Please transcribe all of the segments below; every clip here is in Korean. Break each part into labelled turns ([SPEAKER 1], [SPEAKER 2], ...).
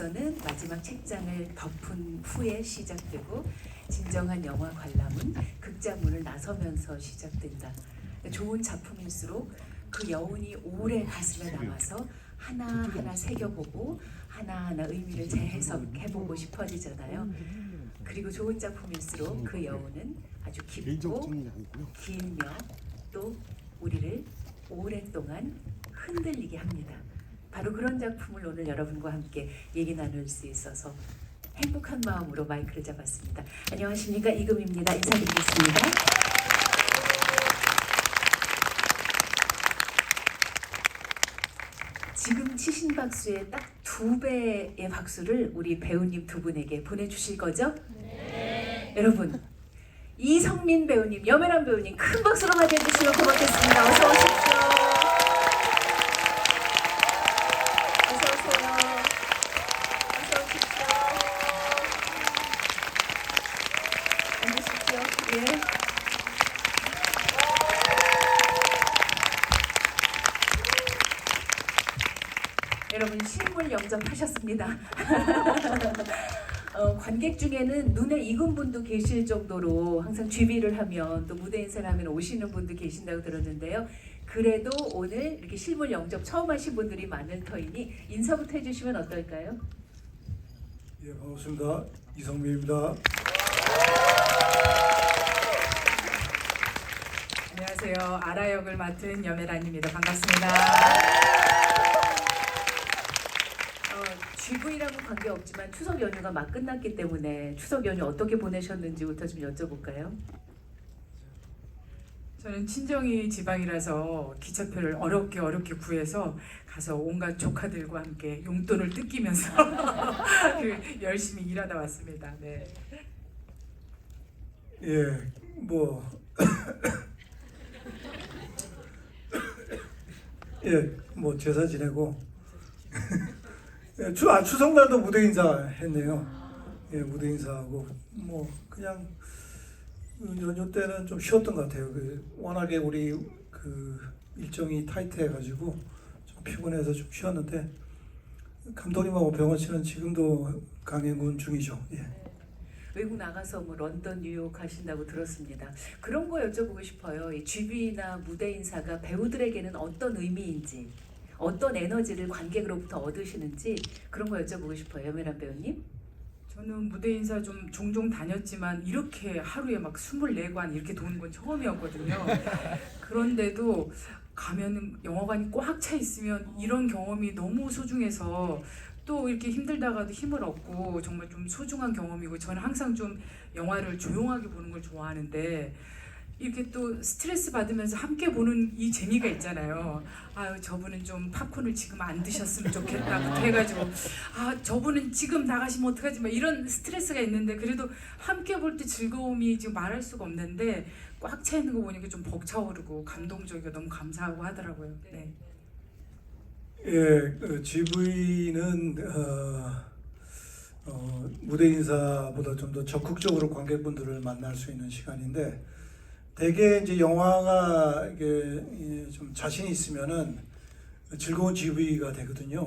[SPEAKER 1] 독서는 마지막 책장을 덮은 후에 시작되고 진정한 영화 관람은 극장문을 나서면서 시작된다. 좋은 작품일수록 그 여운이 오래 가슴에 남아서 하나하나 새겨보고 하나하나 의미를 재해석해보고 싶어지잖아요. 그리고 좋은 작품일수록 그 여운은 아주 깊고 길며 또 우리를 오랫동안 흔들리게 합니다. 바로 그런 작품을 오늘 여러분과 함께 얘기 나눌 수 있어서 행복한 마음으로 마이크를 잡았습니다. 안녕하십니까, 이금입니다. 인사드리겠습니다. 지금 치신 박수의 딱 2배의 박수를 우리 배우님 두 분에게 보내주실 거죠? 네. 여러분, 이성민 배우님, 염혜란 배우님 큰 박수로 맞이해주시면 고맙겠습니다. 어서 오십시오. 어서 오세요. 어서 오십시오. 앉으십시오. 예. 여러분, 실물 영접하셨습니다. 관객 중에는 눈에 익은 분도 계실 정도로 항상 GB를 하면 또 무대 인사를 하면 오시는 분도 계신다고 들었는데요. 그래도 오늘 이렇게 실물 영접 처음 하신 분들이 많을 터이니 인사부터 해주시면 어떨까요?
[SPEAKER 2] 예, 반갑습니다. 이성민입니다.
[SPEAKER 3] 안녕하세요. 아라 역을 맡은 염혜란입니다. 반갑습니다.
[SPEAKER 1] GV랑은 관계없지만 추석 연휴가 막 끝났기 때문에 추석 연휴 어떻게 보내셨는지부터 좀 여쭤볼까요?
[SPEAKER 3] 저는 친정이 지방이라서 기차표를 어렵게 구해서 가서 온갖 조카들과 함께 용돈을 뜯기면서 열심히 일하다 왔습니다. 네.
[SPEAKER 2] 예, 뭐 예, 뭐 제사 지내고 예, 추석날도 무대 인사 했네요. 예, 무대 인사하고 뭐 그냥 연휴 때는 좀 쉬었던 것 같아요. 워낙에 우리 일정이 타이트해가지고 좀 피곤해서 좀 쉬었는데 감독님하고 병원 씨는 지금도 강행군 중이죠. 예.
[SPEAKER 1] 외국 나가서 뭐 런던, 뉴욕 가신다고 들었습니다. 그런 거 여쭤보고 싶어요. 이 GV나 무대 인사가 배우들에게는 어떤 의미인지, 어떤 에너지를 관객으로부터 얻으시는지 그런 거 여쭤보고 싶어요. 염혜란 배우님.
[SPEAKER 3] 저는 무대 인사 좀 종종 다녔지만 이렇게 하루에 막 24관 이렇게 도는 건 처음이었거든요. 그런데도 가면 영화관이 꽉 차 있으면 이런 경험이 너무 소중해서 또 이렇게 힘들다가도 힘을 얻고 정말 좀 소중한 경험이고, 저는 항상 좀 영화를 조용하게 보는 걸 좋아하는데 이렇게 또 스트레스 받으면서 함께 보는 이 재미가 있잖아요. 아유, 저분은 좀 팝콘을 지금 안 드셨으면 좋겠다부터 해가지고, 아, 저분은 지금 나가시면 어떡하지, 막 이런 스트레스가 있는데 그래도 함께 볼 때 즐거움이 지금 말할 수가 없는데 꽉 차 있는 거 보니까 좀 벅차오르고 감동적이고 너무 감사하고 하더라고요. 네.
[SPEAKER 2] 예, GV는 무대 인사보다 좀 더 적극적으로 관객분들을 만날 수 있는 시간인데, 대개 이제 영화가 이게 좀 자신이 있으면은 즐거운 GV가 되거든요.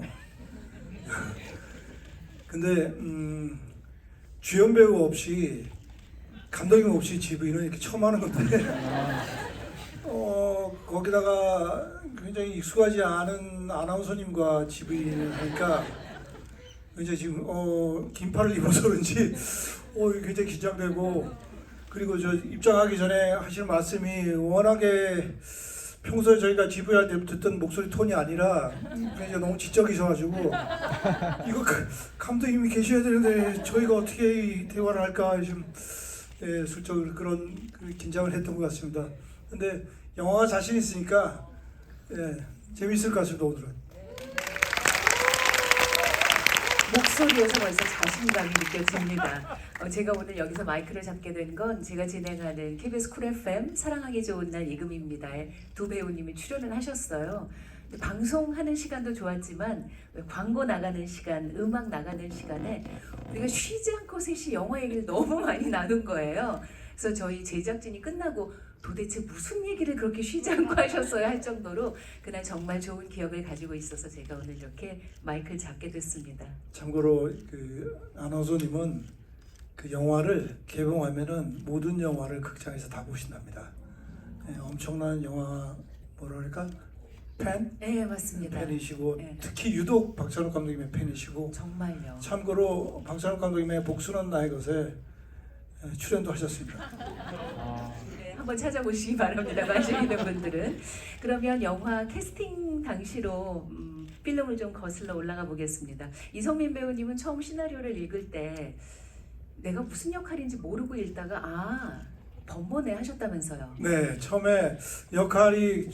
[SPEAKER 2] 근데 주연 배우 없이, 감독님 없이 GV는 이렇게 처음 하는 건데 거기다가 굉장히 익숙하지 않은 아나운서님과 GV를 하니까 이제 지금 긴팔을 입어서 그런지 굉장히 긴장되고, 그리고 저 입장하기 전에 하실 말씀이 워낙에 평소에 저희가 GV 할 때 듣던 목소리 톤이 아니라 굉장히 너무 지적이셔가지고 이거 감독님이 계셔야 되는데 저희가 어떻게 대화를 할까 좀 슬쩍 그런 긴장을 했던 것 같습니다. 근데 영화가 자신 있으니까 재밌을 것 같습니다. 오늘은.
[SPEAKER 1] 목소리에서 벌써 자신감이 느껴집니다. 제가 오늘 여기서 마이크를 잡게 된 건 제가 진행하는 KBS 쿨 FM 사랑하기 좋은 날 이금입니다에 두 배우님이 출연을 하셨어요. 방송하는 시간도 좋았지만 광고 나가는 시간, 음악 나가는 시간에 우리가 쉬지 않고 셋이 영화 얘기를 너무 많이 나눈 거예요. 그래서 저희 제작진이 끝나고 도대체 무슨 얘기를 그렇게 쉬지 않고 하셨어요 할 정도로 그날 정말 좋은 기억을 가지고 있어서 제가 오늘 이렇게 마이크를 잡게 됐습니다.
[SPEAKER 2] 참고로 그 아나운서님은 그 영화를 개봉하면은 모든 영화를 극장에서 다 보신답니다. 예, 엄청난 영화 뭐랄까
[SPEAKER 1] 네 맞습니다.
[SPEAKER 2] 팬이시고
[SPEAKER 1] 네.
[SPEAKER 2] 특히 유독 박찬욱 감독님의 팬이시고
[SPEAKER 1] 정말요.
[SPEAKER 2] 참고로 박찬욱 감독님의 복수는 나의 것에 출연도 하셨습니다.
[SPEAKER 1] 네, 한번 찾아보시기 바랍니다. 관심 있는 분들은. 그러면 영화 캐스팅 당시로 필름을 좀 거슬러 올라가 보겠습니다. 이성민 배우님은 처음 시나리오를 읽을 때 내가 무슨 역할인지 모르고 읽다가 범모네 하셨다면서요.
[SPEAKER 2] 네, 처음에 역할이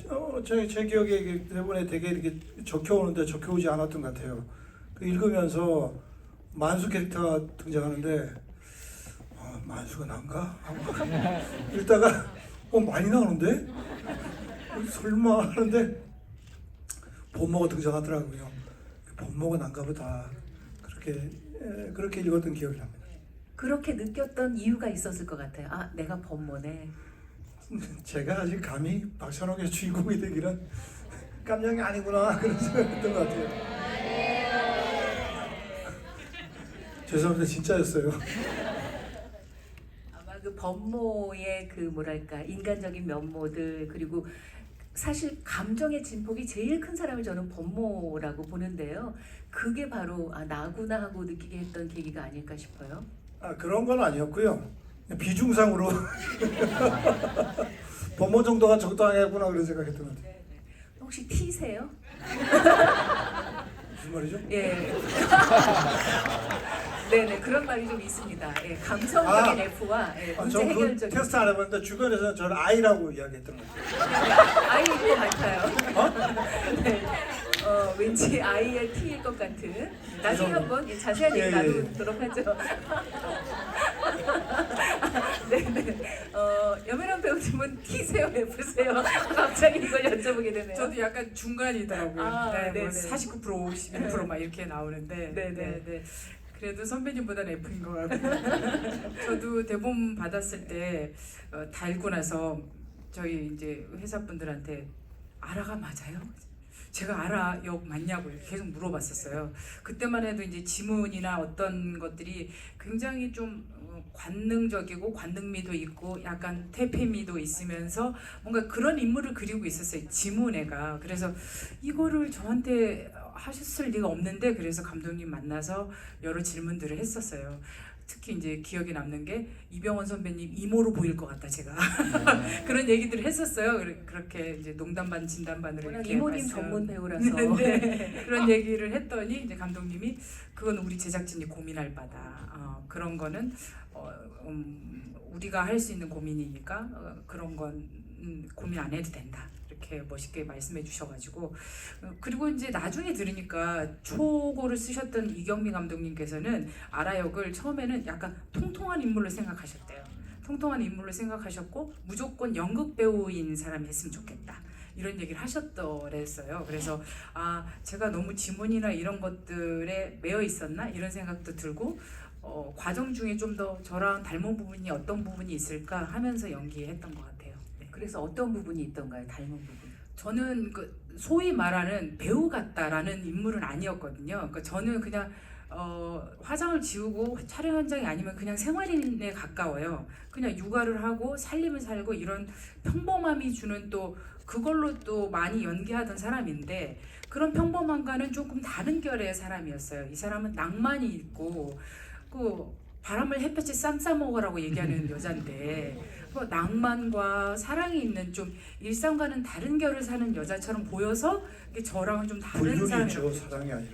[SPEAKER 2] 제 기억에 대본에 되게 이렇게 적혀오는데 적혀오지 않았던 것 같아요. 그 읽으면서 만수 캐릭터가 등장하는데 만수가 난가? 하고 읽다가 많이 나오는데? 설마 하는데 범모가 등장하더라고요. 범모가 난가 보다. 그렇게 읽었던 기억이 납니다.
[SPEAKER 1] 그렇게 느꼈던 이유가 있었을 것 같아요. 내가 범모네.
[SPEAKER 2] 제가 아직 감히 박찬욱의 주인공이 되기는 깜냥이 아니구나 그런 생각했던 것 같아요. 죄송합니다. 진짜였어요.
[SPEAKER 1] 아마 그 범모의 그 뭐랄까 인간적인 면모들 그리고 사실 감정의 진폭이 제일 큰 사람을 저는 범모라고 보는데요. 그게 바로 나구나 하고 느끼게 했던 계기가 아닐까 싶어요.
[SPEAKER 2] 그런 건 아니었고요. 비중상으로 범모 정도가 적당하구나 그런 생각했던 것 같아요.
[SPEAKER 1] 혹시 T세요?
[SPEAKER 2] 무슨 말이죠?
[SPEAKER 1] 예. 네네 그런 말이 좀 있습니다. 예, 감성적인 F와 문제
[SPEAKER 2] 저는 그
[SPEAKER 1] 해결적인
[SPEAKER 2] 테스트 안 해봤는데 주변에서는 저를 I라고 이야기했던 것 같아요.
[SPEAKER 1] I일 것 같아요. 네. 왠지 I의 T일 것 같은. 나중에 한번 자세한 얘기 나누도록 하죠. 네네. 여면한 배우님은 T세요, F세요? 갑자기 이걸 여쭤보게 되네요.
[SPEAKER 3] 저도 약간 중간이더라고요. 네,
[SPEAKER 1] 네네.
[SPEAKER 3] 뭐 49% 51% 막 이렇게 나오는데
[SPEAKER 1] 네네.
[SPEAKER 3] 그래도 선배님보다는 F인 것 같고 저도 대본 받았을 때 다 읽고 나서 저희 이제 회사 분들한테 아라가 맞아요? 제가 아라 역 맞냐고 계속 물어봤었어요. 그때만 해도 이제 지문이나 어떤 것들이 굉장히 좀 관능적이고 관능미도 있고 약간 태페미도 있으면서 뭔가 그런 인물을 그리고 있었어요. 지문애가. 그래서 이거를 저한테 하셨을 리가 없는데 그래서 감독님 만나서 여러 질문들을 했었어요. 특히 이제 기억에 남는 게 이병헌 선배님 이모로 보일 것 같다 제가 그런 얘기들을 했었어요. 그렇게 이제 농담 반 진담 반으로
[SPEAKER 1] 워낙
[SPEAKER 3] 이렇게
[SPEAKER 1] 이모님
[SPEAKER 3] 말씀.
[SPEAKER 1] 전문 배우라서
[SPEAKER 3] 네. 그런 얘기를 했더니 이제 감독님이 그건 우리 제작진이 고민할 바다. 그런 거는 우리가 할 수 있는 고민이니까 그런 건 고민 안 해도 된다. 이렇게 멋있게 말씀해 주셔가지고 그리고 이제 나중에 들으니까 초고를 쓰셨던 이경미 감독님께서는 아라 역을 처음에는 약간 통통한 인물로 생각하셨대요. 통통한 인물로 생각하셨고 무조건 연극 배우인 사람이 했으면 좋겠다. 이런 얘기를 하셨더랬어요. 그래서 제가 너무 지문이나 이런 것들에 매여 있었나 이런 생각도 들고 과정 중에 좀 더 저랑 닮은 부분이 어떤 부분이 있을까 하면서 연기했던 것 같아요. 네.
[SPEAKER 1] 그래서 어떤 부분이 있던가요? 닮은 부분.
[SPEAKER 3] 저는 그 소위 말하는 배우 같다라는 인물은 아니었거든요. 그러니까 저는 그냥 화장을 지우고 촬영 현장이 아니면 그냥 생활인에 가까워요. 그냥 육아를 하고 살림을 살고 이런 평범함이 주는 또 그걸로 또 많이 연기하던 사람인데 그런 평범함과는 조금 다른 결의 사람이었어요. 이 사람은 낭만이 있고 그 바람을 햇볕에 쌈 싸먹으라고 얘기하는 여잔데 그 낭만과 사랑이 있는 좀 일상과는 다른 결을 사는 여자처럼 보여서 저랑은 좀 다른 사람이라고.
[SPEAKER 2] 불륜이죠, 사랑이 아니라.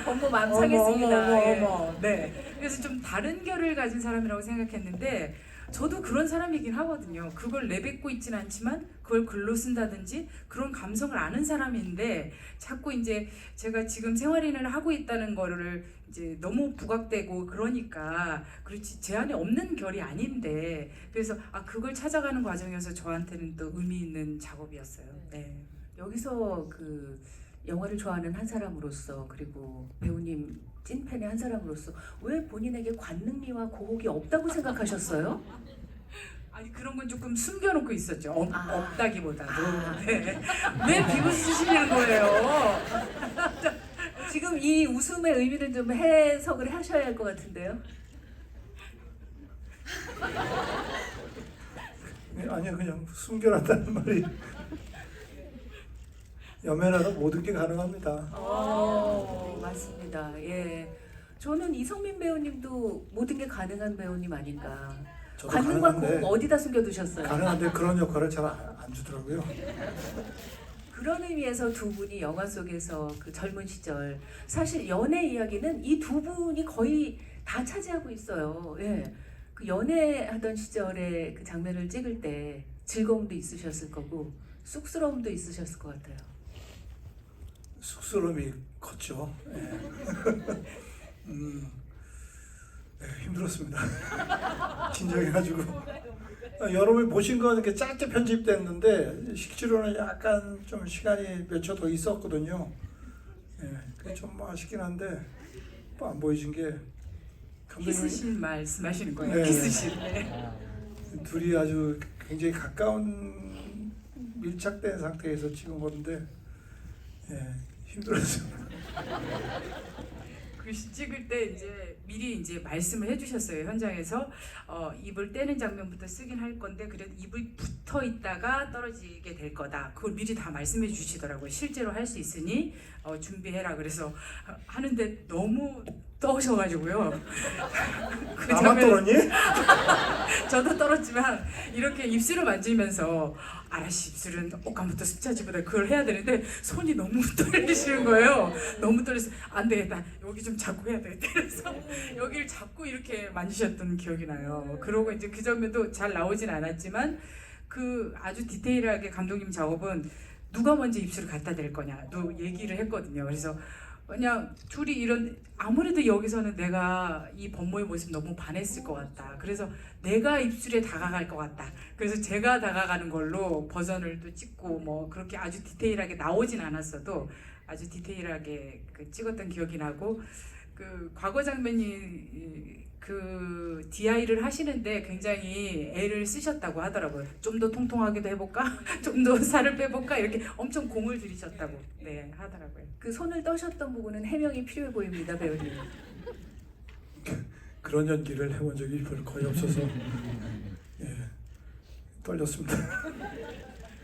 [SPEAKER 1] 범모 망상했습니다. 예.
[SPEAKER 3] 네. 그래서 좀 다른 결을 가진 사람이라고 생각했는데 저도 그런 사람이긴 하거든요. 그걸 내뱉고 있지는 않지만 그걸 글로 쓴다든지 그런 감성을 아는 사람인데 자꾸 이제 제가 지금 생활인을 하고 있다는 거를 이제 너무 부각되고 그러니까 그렇지 제 안에 없는 결이 아닌데 그래서 그걸 찾아가는 과정이어서 저한테는 또 의미 있는 작업이었어요. 네.
[SPEAKER 1] 여기서 그 영화를 좋아하는 한 사람으로서 그리고 배우님 찐팬의 한 사람으로서 왜 본인에게 관능미와 고혹이 없다고 생각하셨어요?
[SPEAKER 3] 아니 그런 건 조금 숨겨놓고 있었죠. 없다기보다도.
[SPEAKER 1] 아.
[SPEAKER 3] 네. 왜 비웃으시는 거예요?
[SPEAKER 1] 지금 이 웃음의 의미를 좀 해석을 하셔야 할 것 같은데요.
[SPEAKER 2] 아니요, 그냥 숨겨놨다는 말이 염연하다 모든 게 가능합니다.
[SPEAKER 1] 맞습니다. 예. 저는 이성민 배우님도 모든 게 가능한 배우님 아닌가.
[SPEAKER 2] 저도
[SPEAKER 1] 관능과
[SPEAKER 2] 가능한데
[SPEAKER 1] 공 어디다 숨겨두셨어요?
[SPEAKER 2] 가능한데 그런 역할을 잘 안 주더라고요.
[SPEAKER 1] 그런 의미에서 두 분이 영화 속에서 그 젊은 시절 사실 연애 이야기는 이 두 분이 거의 다 차지하고 있어요. 예. 그 연애하던 시절의 그 장면을 찍을 때 즐거움도 있으셨을 거고 쑥스러움도 있으셨을 것 같아요.
[SPEAKER 2] 쑥스러움이 컸죠. 예. 네, 힘들었습니다. 진정해가지고 여러분이 보신 건 이렇게 짧게 편집됐는데 실제로는 약간 좀 시간이 몇 초 더 있었거든요. 예, 그게 좀 아쉽긴 한데 또 안 보여진 게 감독님이
[SPEAKER 3] 키스신 말씀하시는 거예요.
[SPEAKER 2] 네.
[SPEAKER 3] 키스신. 네.
[SPEAKER 2] 둘이 아주 굉장히 가까운 밀착된 상태에서 찍은 건데 예, 힘들었습니다.
[SPEAKER 3] 그 찍을 때 이제 미리 이제 말씀을 해주셨어요. 현장에서 입을 떼는 장면부터 쓰긴 할 건데 그래도 입을 붙어 있다가 떨어지게 될 거다. 그걸 미리 다 말씀해 주시더라고요. 실제로 할 수 있으니 준비해라. 그래서 하는데 너무 떠오셔가지고요. 그
[SPEAKER 2] 나만
[SPEAKER 3] 장면-
[SPEAKER 2] 떨었니?
[SPEAKER 3] 저도 떨었지만 이렇게 입술을 만지면서 아라씨 입술은 옷감부터 습자지보다 그걸 해야 되는데 손이 너무 떨리시는 거예요. 너무 떨려서 안 되겠다. 여기 좀 잡고 해야 되겠다. 그래서 여기를 잡고 이렇게 만지셨던 기억이 나요. 그러고 이제 그 장면도 잘 나오진 않았지만 그 아주 디테일하게 감독님 작업은 누가 먼저 입술을 갖다 댈 거냐도 얘기를 했거든요. 그래서 그냥 둘이 이런 아무래도 여기서는 내가 이 범모의 모습 너무 반했을 것 같다. 그래서 내가 입술에 다가갈 것 같다. 그래서 제가 다가가는 걸로 버전을 또 찍고 뭐 그렇게 아주 디테일하게 나오진 않았어도 아주 디테일하게 그 찍었던 기억이 나고 그 과거 장면이 그 DI를 하시는데 굉장히 애를 쓰셨다고 하더라고요. 좀 더 통통하게도 해볼까? 좀 더 살을 빼볼까? 이렇게 엄청 공을 들이셨다고 네 하더라고요.
[SPEAKER 1] 그 손을 떠셨던 부분은 해명이 필요해 보입니다, 배우님.
[SPEAKER 2] 그런 연기를 해본 적이 별로 거의 없어서 예, 떨렸습니다.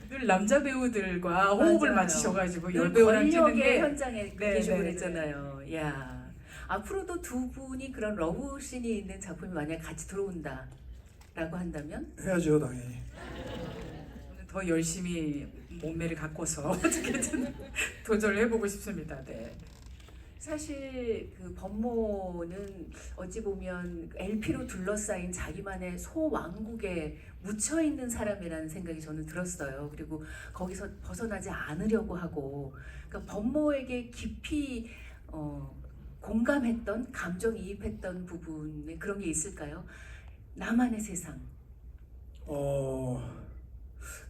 [SPEAKER 3] 늘 남자 배우들과 호흡을
[SPEAKER 1] 맞아요.
[SPEAKER 3] 맞추셔가지고
[SPEAKER 1] 늘
[SPEAKER 3] 여배우랑
[SPEAKER 1] 권력의
[SPEAKER 3] 찍는데
[SPEAKER 1] 현장에
[SPEAKER 3] 네,
[SPEAKER 1] 계시고
[SPEAKER 3] 네,
[SPEAKER 1] 그랬잖아요. 야, 앞으로도 두 분이 그런 러브 씬이 있는 작품이 만약 같이 들어온다라고 한다면
[SPEAKER 2] 해야죠, 당연히.
[SPEAKER 3] 더 열심히 몸매를 가꿔서 어떻게든 도전을 해보고 싶습니다. 네.
[SPEAKER 1] 사실 그 범모는 어찌 보면 LP로 둘러싸인 자기만의 소왕국에 묻혀 있는 사람이라는 생각이 저는 들었어요. 그리고 거기서 벗어나지 않으려고 하고, 그러니까 범모에게 깊이 공감했던, 감정이입했던 부분에 그런 게 있을까요? 나만의 세상.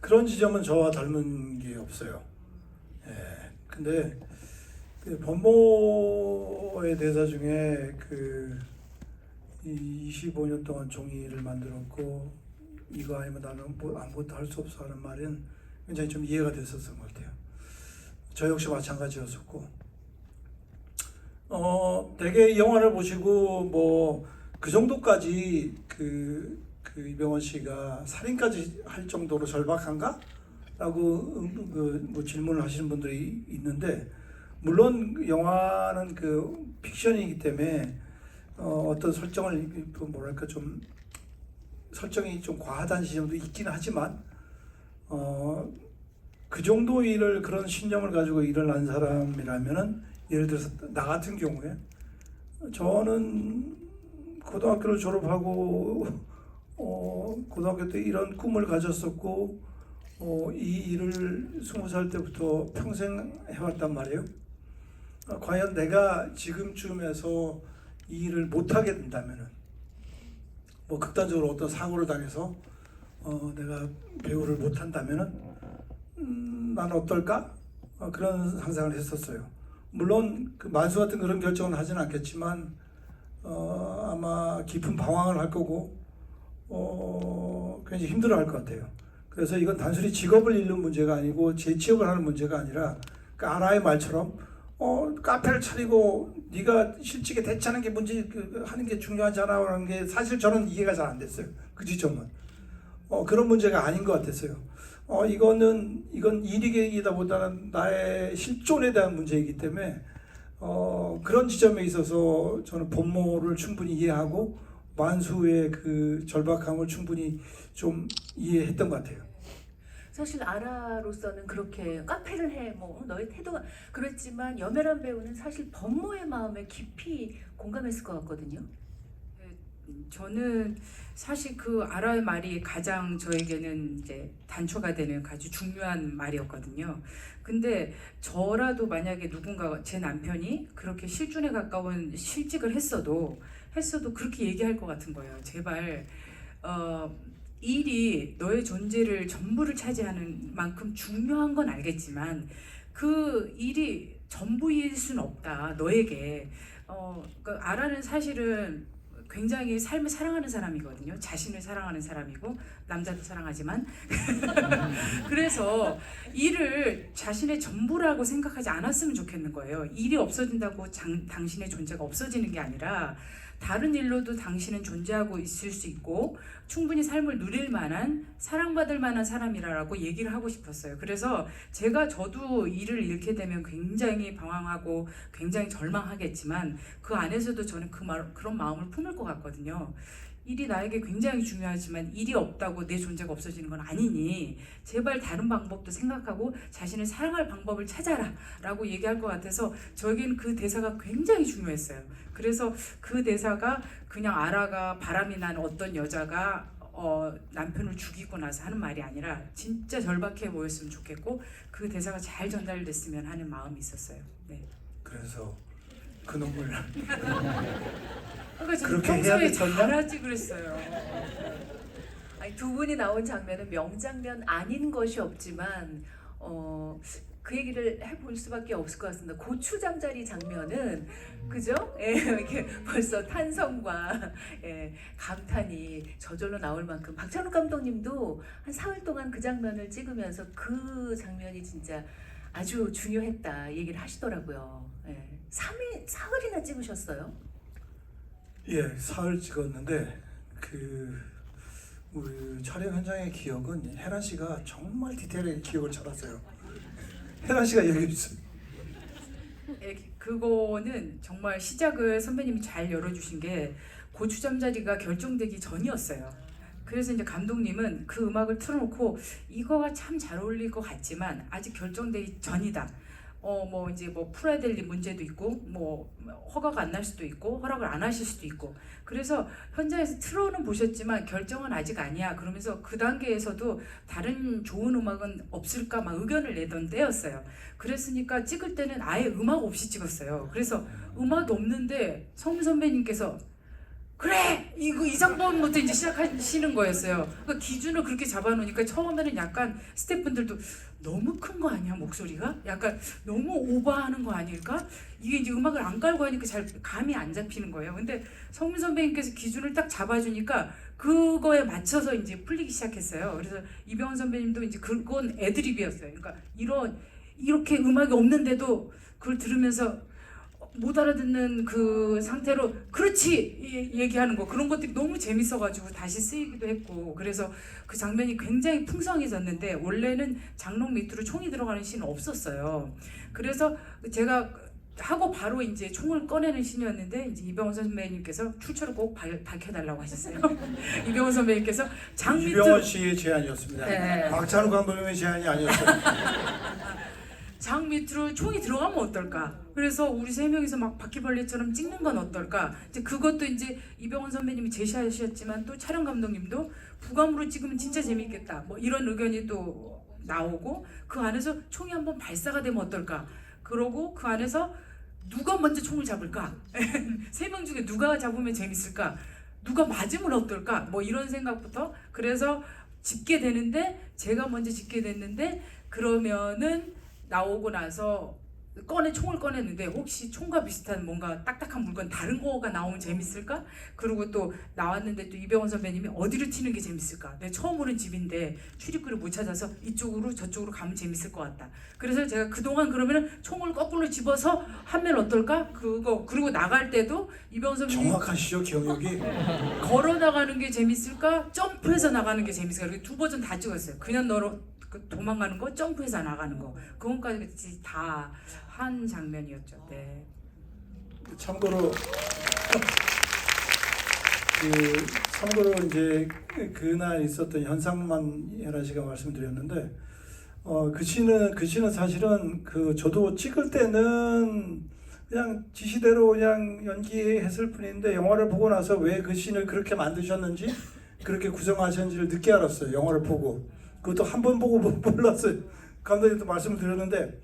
[SPEAKER 2] 그런 지점은 저와 닮은 게 없어요. 예, 근데 그 범모의 대사 중에 그 25년 동안 종이를 만들었고 이거 아니면 나는 아무것도 할 수 없어 하는 말은 굉장히 좀 이해가 됐었던 것 같아요. 저 역시 마찬가지였었고 되게 이 영화를 보시고 뭐 그 정도까지 그 이병헌 씨가 살인까지 할 정도로 절박한가? 라고 뭐 질문을 하시는 분들이 있는데 물론 영화는 그 픽션이기 때문에 어떤 설정을 뭐랄까 좀 설정이 좀 과하다는 지점도 있긴 하지만 그 정도 일을 그런 신념을 가지고 일을 한 사람이라면은 예를 들어서 나 같은 경우에 저는 고등학교를 졸업하고 고등학교 때 이런 꿈을 가졌었고 이 일을 20살 때부터 평생 해왔단 말이에요. 과연 내가 지금쯤에서 이 일을 못하게 된다면은 뭐 극단적으로 어떤 사고를 당해서 내가 배우를 못한다면은 난 어떨까? 그런 상상을 했었어요. 물론 그 만수 같은 그런 결정은 하진 않겠지만 아마 깊은 방황을 할 거고 굉장히 힘들어할 것 같아요. 그래서 이건 단순히 직업을 잃는 문제가 아니고 재취업을 하는 문제가 아니라 그 아라의 말처럼 카페를 차리고 네가 실직에 대처하는 게 문제 하는 게 중요하잖아라는 게 사실 저는 이해가 잘 안 됐어요. 그 지점은 그런 문제가 아닌 것 같았어요. 이건 이익이다보다는 나의 실존에 대한 문제이기 때문에 그런 지점에 있어서 저는 본모를 충분히 이해하고 만수의 그 절박함을 충분히 좀 이해했던 것 같아요.
[SPEAKER 1] 사실 아라로서는 그렇게 카페를 해, 뭐 너의 태도가 그랬지만 염혜란 배우는 사실 법모의 마음에 깊이 공감했을 것 같거든요.
[SPEAKER 3] 저는 사실 그 아라의 말이 가장 저에게는 이제 단초가 되는 아주 중요한 말이었거든요. 근데 저라도 만약에 누군가 제 남편이 그렇게 실존에 가까운 실직을 했어도 그렇게 얘기할 것 같은 거예요. 제발 일이 너의 존재를 전부를 차지하는 만큼 중요한 건 알겠지만 그 일이 전부일 수는 없다 너에게. 그 아라는 사실은 굉장히 삶을 사랑하는 사람이거든요. 자신을 사랑하는 사람이고 남자도 사랑하지만 그래서 일을 자신의 전부라고 생각하지 않았으면 좋겠는 거예요. 일이 없어진다고 당신의 존재가 없어지는 게 아니라 다른 일로도 당신은 존재하고 있을 수 있고 충분히 삶을 누릴 만한 사랑받을 만한 사람이라고 얘기를 하고 싶었어요. 그래서 저도 일을 잃게 되면 굉장히 방황하고 굉장히 절망하겠지만 그 안에서도 저는 그런 마음을 품을 것 같거든요. 일이 나에게 굉장히 중요하지만 일이 없다고 내 존재가 없어지는 건 아니니 제발 다른 방법도 생각하고 자신을 사랑할 방법을 찾아라 라고 얘기할 것 같아서 저에게는 그 대사가 굉장히 중요했어요. 그래서 그 대사가 그냥 아라가 바람이 난 어떤 여자가 남편을 죽이고 나서 하는 말이 아니라 진짜 절박해 보였으면 좋겠고 그 대사가 잘 전달됐으면 하는 마음이 있었어요. 네.
[SPEAKER 2] 그래서 그놈을
[SPEAKER 3] 그러니까 저는
[SPEAKER 2] 그렇게
[SPEAKER 3] 평소에
[SPEAKER 2] 해야겠었냐?
[SPEAKER 3] 잘하지 그랬어요.
[SPEAKER 1] 아니, 두 분이 나온 장면은 명장면 아닌 것이 없지만 그 얘기를 해볼 수밖에 없을 것 같습니다. 고추 잠자리 장면은 그죠? 예, 이렇게 벌써 탄성과 감탄이 저절로 나올 만큼 박찬욱 감독님도 한 사흘 동안 그 장면을 찍으면서 그 장면이 진짜 아주 중요했다 얘기를 하시더라고요. 사흘이나 찍으셨어요?
[SPEAKER 2] 예, 사흘 찍었는데 우리 촬영 현장의 기억은 혜란 씨가 정말 디테일하게 기억을 잘하세요. 혜란 씨가 얘기해 주세요.
[SPEAKER 3] 그거는 정말 시작을 선배님이 잘 열어주신 게 고추 잠자리가 결정되기 전이었어요. 그래서 이제 감독님은 그 음악을 틀어놓고 이거가 참 잘 어울릴 것 같지만 아직 결정되기 전이다. 이제 풀어야 될 문제도 있고 허가가 안 날 수도 있고 허락을 안 하실 수도 있고 그래서 현장에서 틀어는 보셨지만 결정은 아직 아니야. 그러면서 그 단계에서도 다른 좋은 음악은 없을까 막 의견을 내던 때였어요. 그랬으니까 찍을 때는 아예 음악 없이 찍었어요. 그래서 음악이 없는데 성민 선배님께서 그래! 이 장면부터 이제 시작하시는 거였어요. 그러니까 기준을 그렇게 잡아놓으니까 처음에는 약간 스태프분들도 너무 큰 거 아니야 목소리가? 약간 너무 오버하는 거 아닐까? 이게 이제 음악을 안 깔고 하니까 잘 감이 안 잡히는 거예요. 근데 성민 선배님께서 기준을 딱 잡아주니까 그거에 맞춰서 이제 풀리기 시작했어요. 그래서 이병헌 선배님도 이제 그건 애드립이었어요. 그러니까 이렇게 음악이 없는데도 그걸 들으면서 못 알아듣는 그 상태로 그렇지 얘기하는 거 그런 것들이 너무 재밌어가지고 다시 쓰이기도 했고 그래서 그 장면이 굉장히 풍성해졌는데 원래는 장롱 밑으로 총이 들어가는 씬은 없었어요. 그래서 제가 하고 바로 이제 총을 꺼내는 씬이었는데 이제 이병헌 선배님께서 출처를 꼭 밝혀달라고 하셨어요. 이병헌 선배님께서 장 밑으로
[SPEAKER 2] 이병헌 씨의 제안이었습니다.
[SPEAKER 3] 네.
[SPEAKER 2] 박찬욱 감독님의 제안이 아니었어요.
[SPEAKER 3] 장 밑으로 총이 들어가면 어떨까? 그래서 우리 세 명이서 막 바퀴벌레처럼 찍는 건 어떨까? 이제 그것도 이제 이병헌 선배님이 제시하셨지만 또 촬영 감독님도 부감으로 찍으면 진짜 재밌겠다. 이런 의견이 또 나오고 그 안에서 총이 한번 발사가 되면 어떨까? 그러고 그 안에서 누가 먼저 총을 잡을까? 세 명 중에 누가 잡으면 재밌을까? 누가 맞으면 어떨까? 이런 생각부터 그래서 짓게 되는데 제가 먼저 짓게 됐는데 그러면은 나오고 나서 총을 꺼냈는데 혹시 총과 비슷한 뭔가 딱딱한 물건 다른 거가 나오면 재밌을까? 그리고 또 나왔는데 또 이병헌 선배님이 어디로 튀는 게 재밌을까? 내가 처음 오는 집인데 출입구를 못 찾아서 이쪽으로 저쪽으로 가면 재밌을 것 같다. 그래서 제가 그동안 그러면은 총을 거꾸로 집어서 하면 어떨까? 그리고 나갈 때도 이병헌 선배님이
[SPEAKER 2] 정확하시죠, 기억력이.
[SPEAKER 3] 걸어 나가는 게 재밌을까? 점프해서 나가는 게 재밌을까? 이렇게 두 버전 다 찍었어요. 그냥 도망가는 거, 점프해서 나가는 거, 그것까지 다 한 장면이었죠. 네.
[SPEAKER 2] 참고로 참고로 이제 그날 있었던 현상만 혜라 씨가 말씀드렸는데, 그 시는 사실은 저도 찍을 때는 그냥 지시대로 그냥 연기했을 뿐인데, 영화를 보고 나서 왜 그 씬을 그렇게 만드셨는지, 그렇게 구성하셨는지를 늦게 알았어요. 영화를 보고. 그것도 한 번 보고 몰랐어요. 감독님도 말씀을 드렸는데,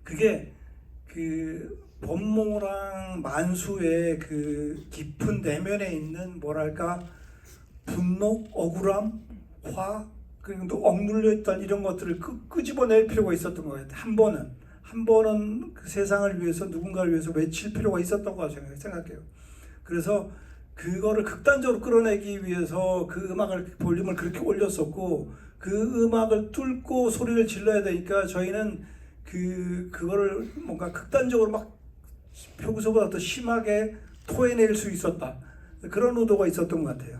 [SPEAKER 2] 그게 범모랑 만수의 깊은 내면에 있는 뭐랄까 분노, 억울함, 화, 그리고 또 억눌려 있던 이런 것들을 끄집어낼 필요가 있었던 것 같아요. 한 번은 그 세상을 위해서 누군가를 위해서 외칠 필요가 있었던 것 같아요. 생각해요. 그래서 그거를 극단적으로 끌어내기 위해서 그 음악을 볼륨을 그렇게 올렸었고, 그 음악을 뚫고 소리를 질러야 되니까 저희는 그거를 뭔가 극단적으로 막 평소보다 더 심하게 토해낼 수 있었다. 그런 의도가 있었던 것 같아요.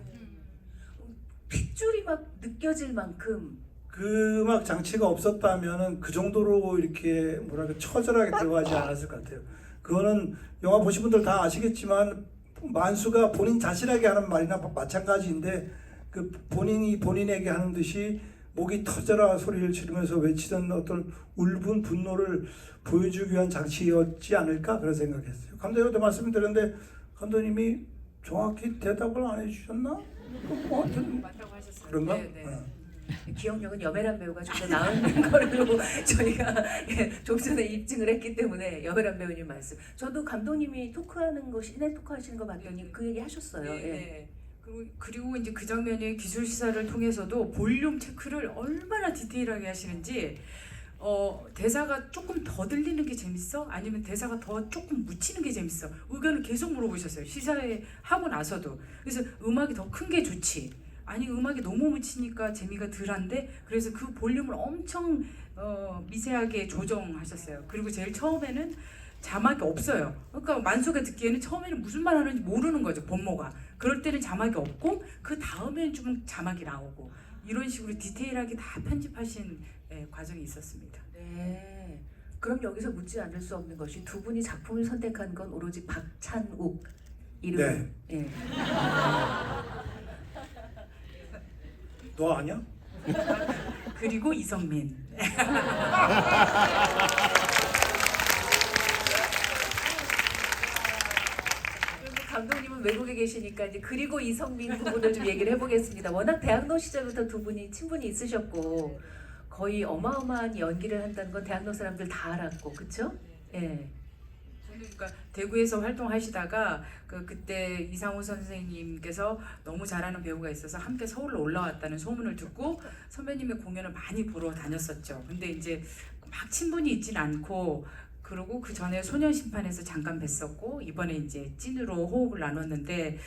[SPEAKER 1] 핏줄이 막 느껴질 만큼
[SPEAKER 2] 그 음악 장치가 없었다면은 그 정도로 이렇게 뭐랄까 처절하게 들어가지 않았을 것 같아요. 그거는 영화 보신 분들 다 아시겠지만, 만수가 본인 자신에게 하는 말이나 마찬가지인데, 그 본인이 본인에게 하는 듯이 목이 터져라 소리를 지르면서 외치던 어떤 울분 분노를 보여주기 위한 장치였지 않을까, 그런 생각했어요. 감독님한테 말씀드렸는데 감독님이 정확히 대답을 안 해주셨나?
[SPEAKER 3] 맞다고 하셨어요.
[SPEAKER 2] 그런가?
[SPEAKER 3] 네, 네.
[SPEAKER 1] 기억력은 여배란 배우가 좀 더 나은 걸로 저희가 좀 전에 입증을 했기 때문에 여배란 배우님 말씀. 저도 감독님이 토크하는 거, 시내 토크하시는 거 봤더니 그 얘기 하셨어요.
[SPEAKER 3] 네,
[SPEAKER 1] 예.
[SPEAKER 3] 네. 그리고 이제 그 장면의 기술 시사를 통해서도 볼륨 체크를 얼마나 디테일하게 하시는지, 대사가 조금 더 들리는 게 재밌어? 아니면 대사가 더 조금 묻히는 게 재밌어? 의견을 계속 물어보셨어요. 시사회 하고 나서도. 그래서 음악이 더 큰 게 좋지, 아니 음악이 너무 묻히니까 재미가 덜한데, 그래서 그 볼륨을 엄청 미세하게 조정하셨어요. 그리고 제일 처음에는 자막이 없어요. 그러니까 만수가 듣기에는 처음에는 무슨 말 하는지 모르는 거죠, 범모가. 그럴 때는 자막이 없고 그 다음에는 좀 자막이 나오고, 이런 식으로 디테일하게 다 편집하신 과정이 있었습니다.
[SPEAKER 1] 네. 그럼 여기서 묻지 않을 수 없는 것이, 두 분이 작품을 선택한 건 오로지 박찬욱 이름.
[SPEAKER 2] 네.
[SPEAKER 1] 예.
[SPEAKER 2] 너 아니야?
[SPEAKER 3] 그리고 이성민.
[SPEAKER 1] 감독님은 외국에 계시니까 이제 그리고 이성민 부분을 좀 얘기를 해보겠습니다. 워낙 대학로 시절부터 두 분이 친분이 있으셨고 거의 어마어마한 연기를 한다는 건 대학로 사람들 다 알았고, 그렇죠? 예.
[SPEAKER 3] 그러니까 대구에서 활동하시다가 그때 이상호 선생님께서 너무 잘하는 배우가 있어서 함께 서울로 올라왔다는 소문을 듣고 선배님의 공연을 많이 보러 다녔었죠. 근데 이제 막 친분이 있진 않고, 그리고 그 전에 소년심판에서 잠깐 뵀었고, 이번에 이제 찐으로 호흡을 나눴는데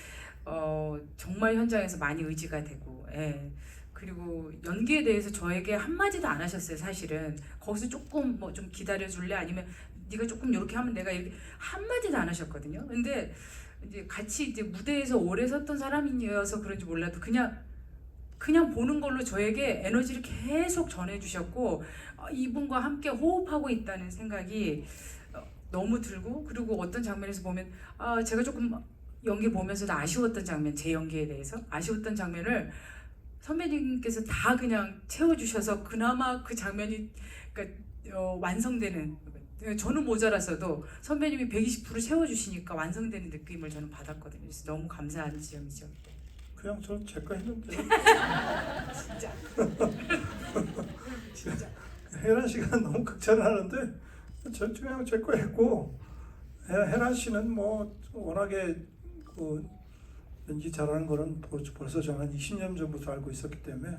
[SPEAKER 3] 정말 현장에서 많이 의지가 되고, 예. 그리고 연기에 대해서 저에게 한마디도 안 하셨어요. 사실은 거기서 조금 뭐 좀 기다려줄래, 아니면 네가 조금 이렇게 하면 내가 이렇게, 한마디도 안 하셨거든요. 근데 이제 같이 이제 무대에서 오래 섰던 사람이어서 그런지 몰라도 그냥 보는 걸로 저에게 에너지를 계속 전해주셨고, 이분과 함께 호흡하고 있다는 생각이 너무 들고, 그리고 어떤 장면에서 보면 제가 조금 연기 보면서도 아쉬웠던 장면, 제 연기에 대해서 아쉬웠던 장면을 선배님께서 다 그냥 채워주셔서 그나마 그 장면이 완성되는, 저는 모자라서도 선배님이 120% 채워주시니까 완성되는 느낌을 저는 받았거든요. 그래서 너무 감사한 지점이죠.
[SPEAKER 2] 그냥 저 제 거 했는데.
[SPEAKER 3] 진짜. 진짜.
[SPEAKER 2] 혜란 씨가 너무 극찬하는데 저 그냥 제 거 했고, 혜란 씨는 뭐 워낙에 연기 잘하는 거는 벌써 저는 한 20년 전부터 알고 있었기 때문에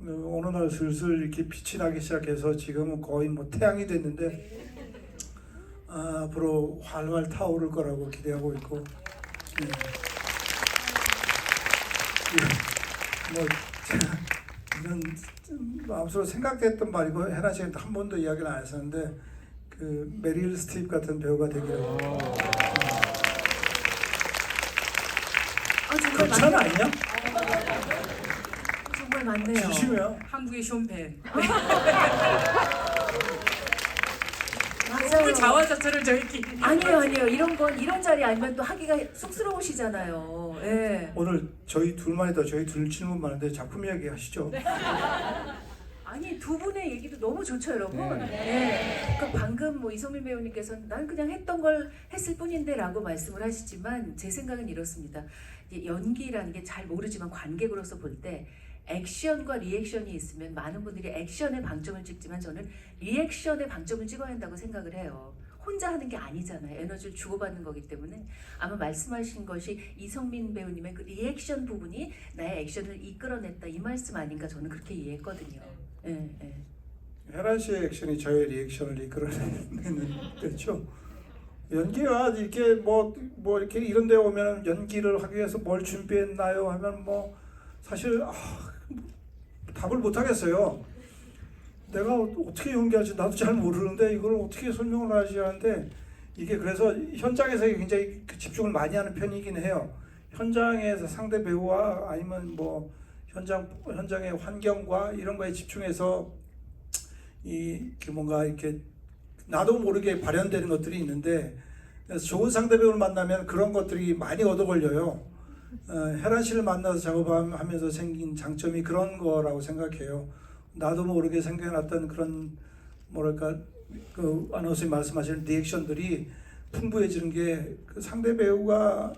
[SPEAKER 2] 어느 날 슬슬 이렇게 빛이 나기 시작해서 지금은 거의 뭐 태양이 됐는데 앞으로 활활 타오를 거라고 기대하고 있고 뭐 제가 이런 마음속으로 생각했던 말이고 헤나 씨한테 한 번도 이야기를 안 했었는데 그 메릴 스트립 같은 배우가 되기를
[SPEAKER 1] 정말
[SPEAKER 2] 그렇잖아
[SPEAKER 1] 맞네요.
[SPEAKER 2] 아니냐?
[SPEAKER 1] 정말 맞네요.
[SPEAKER 2] 진심이야.
[SPEAKER 3] 한국의 쇼펜.
[SPEAKER 1] 맞아요.
[SPEAKER 3] 그 자화자찬을 저희끼리.
[SPEAKER 1] 아니에요. 이런 자리 아니면 또 하기가 쑥스러우시잖아요. 예.
[SPEAKER 2] 오늘 저희 둘만 있다 저희 둘 질문 많은데 작품 이야기 하시죠.
[SPEAKER 1] 아니 두 분의 얘기도 너무 좋죠, 여러분. 네. 그러니까 방금 뭐 이성민 배우님께서는 난 그냥 했던 걸 했을 뿐인데라고 말씀을 하시지만 제 생각은 이렇습니다. 이제 연기라는 게 잘 모르지만 관객으로서 볼 때 액션과 리액션이 있으면 많은 분들이 액션에 방점을 찍지만 저는 리액션에 방점을 찍어야 한다고 생각을 해요. 혼자 하는 게 아니잖아요. 에너지를 주고받는 거기 때문에 아마 말씀하신 것이 이성민 배우님의 그 리액션 부분이 나의 액션을 이끌어냈다 이 말씀 아닌가 저는 그렇게 이해했거든요. 예.
[SPEAKER 2] 헤란 씨의 액션이 저의 리액션을 이끌어내는 거죠. 연기가 이렇게 뭐 이렇게 이런 데 오면 연기를 하기 위해서 뭘 준비했나요 하면 뭐 사실 답을 못 하겠어요. 내가 어떻게 연기하지 나도 잘 모르는데 이걸 어떻게 설명을 하지 하는데 이게 그래서 현장에서 굉장히 집중을 많이 하는 편이긴 해요. 현장에서 상대 배우와 아니면 뭐 현장의 환경과 이런 거에 집중해서 뭔가 이렇게 나도 모르게 발현되는 것들이 있는데 그래서 좋은 상대 배우를 만나면 그런 것들이 많이 얻어 걸려요. 헤란 씨를 만나서 작업하면서 생긴 장점이 그런 거라고 생각해요. 나도 모르게 생겨났던 그런 뭐랄까 그 아나운서님 말씀하시는 리액션들이 풍부해지는 게 그 상대 배우가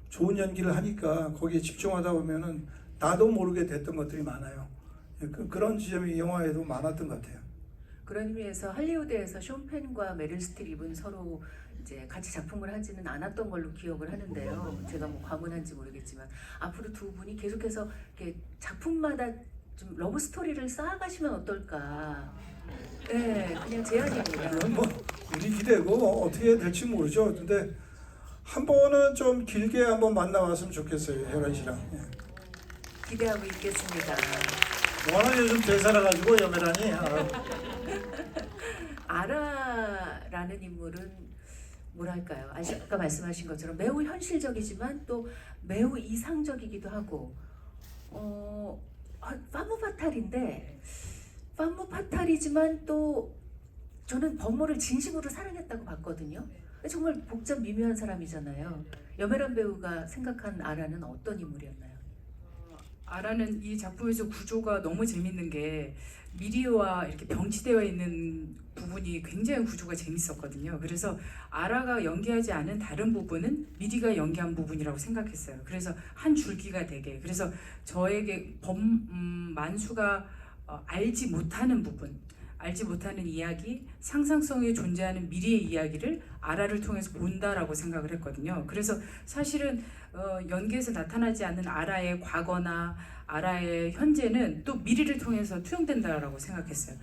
[SPEAKER 2] 좋은 연기를 하니까 거기에 집중하다 보면은 나도 모르게 됐던 것들이 많아요. 그런 지점이 영화에도 많았던 것 같아요.
[SPEAKER 1] 그런 의미에서 할리우드에서 쇼펜과 메릴 스트립은 서로 이제 같이 작품을 하지는 않았던 걸로 기억을 하는데요. 제가 뭐 과문한지 모르겠지만 앞으로 두 분이 계속해서 이렇게 작품마다 좀 러브 스토리를 쌓아가시면 어떨까. 네, 그냥 제안입니다.
[SPEAKER 2] 그건 뭐 우리 기대고 어떻게 될지 모르죠. 근데 한 번은 좀 길게 한번 만나봤으면 좋겠어요, 혜란 씨랑.
[SPEAKER 1] 기대하고 있겠습니다.
[SPEAKER 2] 워낙 요즘 대사라가지고 여메란이
[SPEAKER 1] 아라라는 인물은 뭐랄까요? 아까 말씀하신 것처럼 매우 현실적이지만 또 매우 이상적이기도 하고 파무파탈인데 파무파탈이지만 또 저는 범모를 진심으로 사랑했다고 봤거든요. 정말 복잡 미묘한 사람이잖아요. 여메란 배우가 생각한 아라는 어떤 인물이었나요?
[SPEAKER 3] 아라는 이 작품에서 구조가 너무 재밌는 게 미리와 이렇게 병치되어 있는 부분이 굉장히 구조가 재밌었거든요. 그래서 아라가 연기하지 않은 다른 부분은 미리가 연기한 부분이라고 생각했어요. 그래서 한 줄기가 되게 그래서 저에게 만수가 알지 못하는 부분, 알지 못하는 이야기, 상상성에 존재하는 미리의 이야기를 아라를 통해서 본다라고 생각을 했거든요. 그래서 사실은 연기에서 나타나지 않는 아라의 과거나 아라의 현재는 또 미리를 통해서 투영된다라고 생각했어요.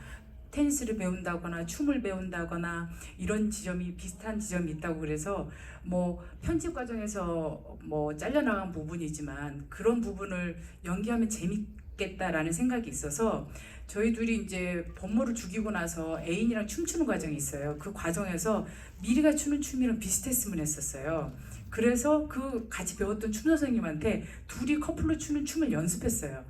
[SPEAKER 3] 테니스를 배운다거나 춤을 배운다거나 이런 지점이 비슷한 지점이 있다고 그래서 뭐 편집 과정에서 뭐 잘려나간 부분이지만 그런 부분을 연기하면 재밌겠다라는 생각이 있어서 저희 둘이 이제 범모를 죽이고 나서 애인이랑 춤추는 과정이 있어요. 그 과정에서 미리가 추는 춤이랑 비슷했으면 했었어요. 그래서 그 같이 배웠던 춤 선생님한테 둘이 커플로 추는 춤을 연습했어요.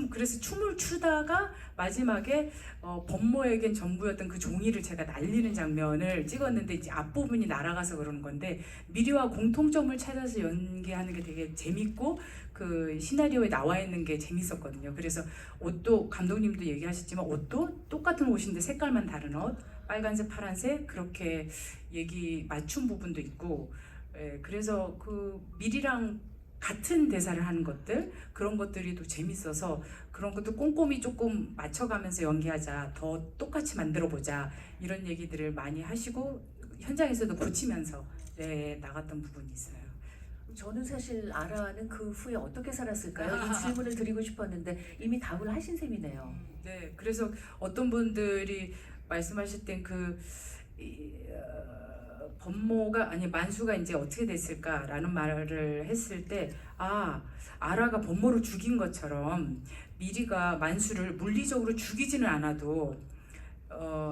[SPEAKER 3] 그래서 춤을 추다가 마지막에 범모에겐 전부였던 그 종이를 제가 날리는 장면을 찍었는데 이제 앞부분이 날아가서 그러는 건데 미리와 공통점을 찾아서 연기하는 게 되게 재밌고 그 시나리오에 나와 있는 게 재밌었거든요. 그래서 옷도 감독님도 얘기하셨지만 옷도 똑같은 옷인데 색깔만 다른 옷, 빨간색, 파란색 그렇게 맞춘 부분도 있고 그래서 그 미리랑 같은 대사를 하는 것들 그런 것들이 또 재밌어서 그런 것도 꼼꼼히 조금 맞춰가면서 연기하자 더 똑같이 만들어보자 이런 얘기들을 많이 하시고 현장에서도 고치면서 나갔던 부분이 있어요.
[SPEAKER 1] 저는 사실 아라는 그 후에 어떻게 살았을까요? 이 질문을 드리고 싶었는데 이미 답을 하신 셈이네요.
[SPEAKER 3] 네, 그래서 어떤 분들이 말씀하실 땐 법모가 아니 만수가 이제 어떻게 됐을까라는 말을 했을 때 아라가 법모를 죽인 것처럼 미리가 만수를 물리적으로 죽이지는 않아도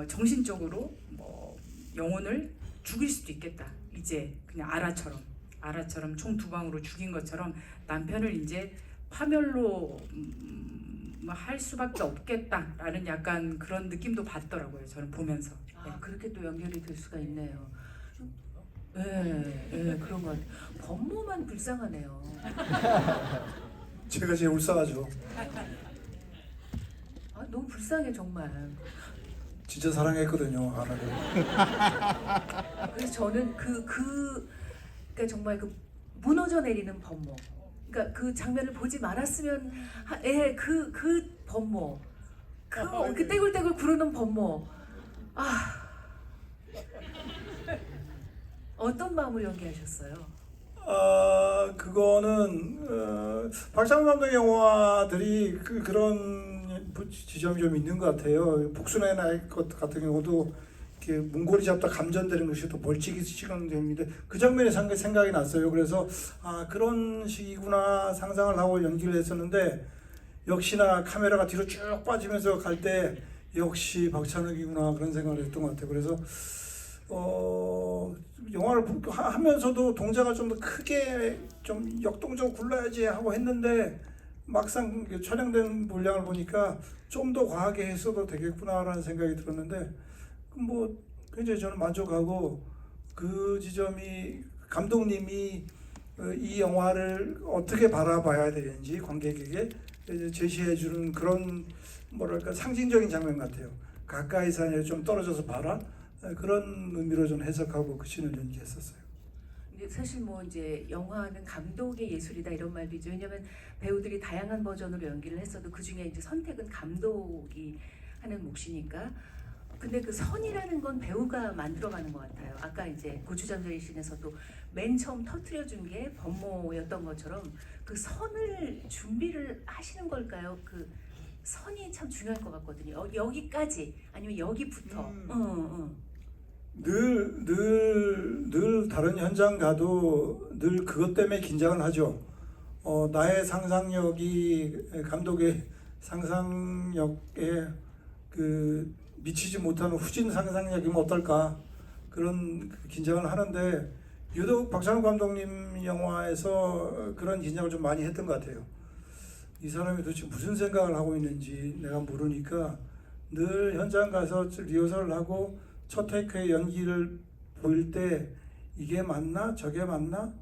[SPEAKER 3] 정신적으로 뭐 영혼을 죽일 수도 있겠다. 이제 그냥 아라처럼 총 두 방으로 죽인 것처럼 남편을 이제 파멸로 할 수밖에 없겠다라는 약간 그런 느낌도 받더라고요. 저는 보면서. 네.
[SPEAKER 1] 그렇게 또 연결이 될 수가 있네요. 네, 그런 것 같아요. 법모만 불쌍하네요.
[SPEAKER 2] 제가 제일 울상하죠.
[SPEAKER 1] 너무 불쌍해 정말.
[SPEAKER 2] 진짜 사랑했거든요, 아라를.
[SPEAKER 1] 그래서 저는 그러니까 정말 그 무너져 내리는 법모. 그러니까 그 장면을 보지 말았으면 그 법모. 그 떼굴떼굴 구르는 법모. 어떤 마음으로 연기하셨어요?
[SPEAKER 2] 그거는 박찬욱 감독의 영화들이 그런 지점이 좀 있는 것 같아요. 복순의 나이 것 같은 경우도 이렇게 문고리 잡다 감전되는 것이 또 멀찍이 시간되는데 그 장면이 생각이 났어요. 그래서 그런 식이구나 상상을 하고 연기를 했었는데 역시나 카메라가 뒤로 쭉 빠지면서 갈 때 역시 박찬욱이구나 그런 생각을 했던 것 같아요. 그래서 영화를 하면서도 동작을 좀 더 크게 좀 역동적으로 굴러야지 하고 했는데 막상 촬영된 분량을 보니까 좀 더 과하게 했어도 되겠구나라는 생각이 들었는데 뭐 굉장히 저는 만족하고 그 지점이 감독님이 이 영화를 어떻게 바라봐야 되는지 관객에게 제시해 주는 그런 뭐랄까 상징적인 장면 같아요. 가까이서 아니라 좀 떨어져서 봐라. 그런 의미로 좀 해석하고 그 씬을 연기했었어요.
[SPEAKER 1] 사실 뭐 이제 영화는 감독의 예술이다 이런 말도 있죠. 왜냐하면 배우들이 다양한 버전으로 연기를 했어도 그 중에 이제 선택은 감독이 하는 몫이니까. 근데 그 선이라는 건 배우가 만들어가는 것 같아요. 아까 이제 고추장저리 씬에서도 맨 처음 터트려준 게 법모였던 것처럼 그 선을 준비를 하시는 걸까요? 그 선이 참 중요할 것 같거든요. 여기까지 아니면 여기부터.
[SPEAKER 2] 늘 다른 현장 가도 늘 그것 때문에 긴장을 하죠. 나의 상상력이 감독의 상상력에 미치지 못하는 후진 상상력이면 어떨까 그런 긴장을 하는데 유독 박찬욱 감독님 영화에서 그런 긴장을 좀 많이 했던 것 같아요. 이 사람이 도대체 무슨 생각을 하고 있는지 내가 모르니까 늘 현장 가서 리허설을 하고 첫 테이크의 연기를 보일 때 이게 맞나 저게 맞나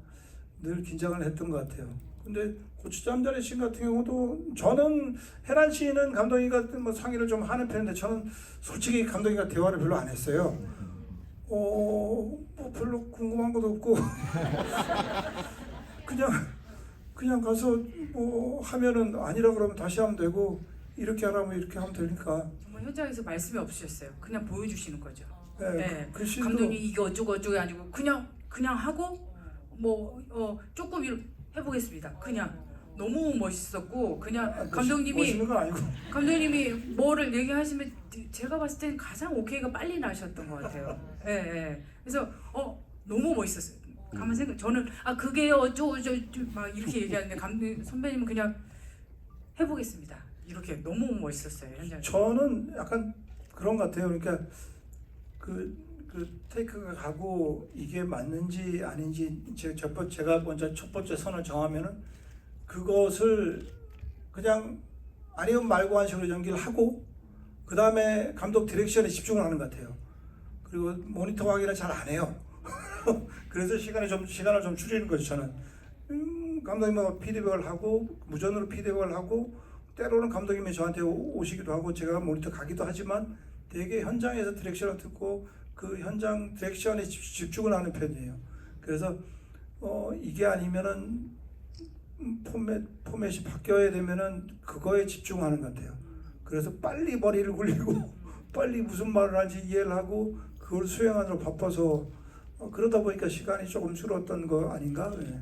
[SPEAKER 2] 늘 긴장을 했던 것 같아요. 근데 고추잠자리 씬 같은 경우도 저는 혜란 씨는 감독님과 뭐 상의를 좀 하는 편인데 저는 솔직히 감독님과 대화를 별로 안 했어요. 뭐 별로 궁금한 것도 없고 그냥 가서 뭐 하면은 아니라 그러면 다시 하면 되고 이렇게 하라면 이렇게 하면 되니까.
[SPEAKER 3] 정말 현장에서 말씀이 없으셨어요. 그냥 보여주시는 거죠.
[SPEAKER 2] 네,
[SPEAKER 3] 네.
[SPEAKER 2] 그 씬도
[SPEAKER 3] 감독님 이게 어쩌고 아니고 그냥 하고 뭐 조금 해보겠습니다. 그냥 너무 멋있었고 그냥 감독님이
[SPEAKER 2] 멋있는 건 아니고
[SPEAKER 3] 감독님이 뭐를 얘기하시면 제가 봤을 땐 가장 오케이가 빨리 나셨던 것 같아요. 예. 그래서 너무 멋있었어요. 가만 생각 저는 그게 어쩌고 막 이렇게 얘기하는데 선배님은 그냥 해보겠습니다. 이렇게 너무 멋있었어요 현장에서.
[SPEAKER 2] 저는 약간 그런 것 같아요. 그러니까 그 테이크가 가고 이게 맞는지 아닌지 제가 먼저 첫 번째 선을 정하면은 그것을 그냥 아니면 말고 한 식으로 연기를 하고 그 다음에 감독 디렉션에 집중을 하는 것 같아요. 그리고 모니터 확인을 잘 안 해요. 그래서 시간을 좀 줄이는 거죠. 저는 감독님하고 피드백을 하고 무전으로 피드백을 하고 때로는 감독님이 저한테 오시기도 하고 제가 모니터 가기도 하지만 되게 현장에서 디렉션을 듣고 그 현장 디렉션에 집중을 하는 편이에요. 그래서 이게 아니면은 포맷이 바뀌어야 되면은 그거에 집중하는 것 같아요. 그래서 빨리 머리를 굴리고 빨리 무슨 말을 하는지 이해를 하고 그걸 수행하느라 바빠서 그러다 보니까 시간이 조금 줄었던 거 아닌가? 네.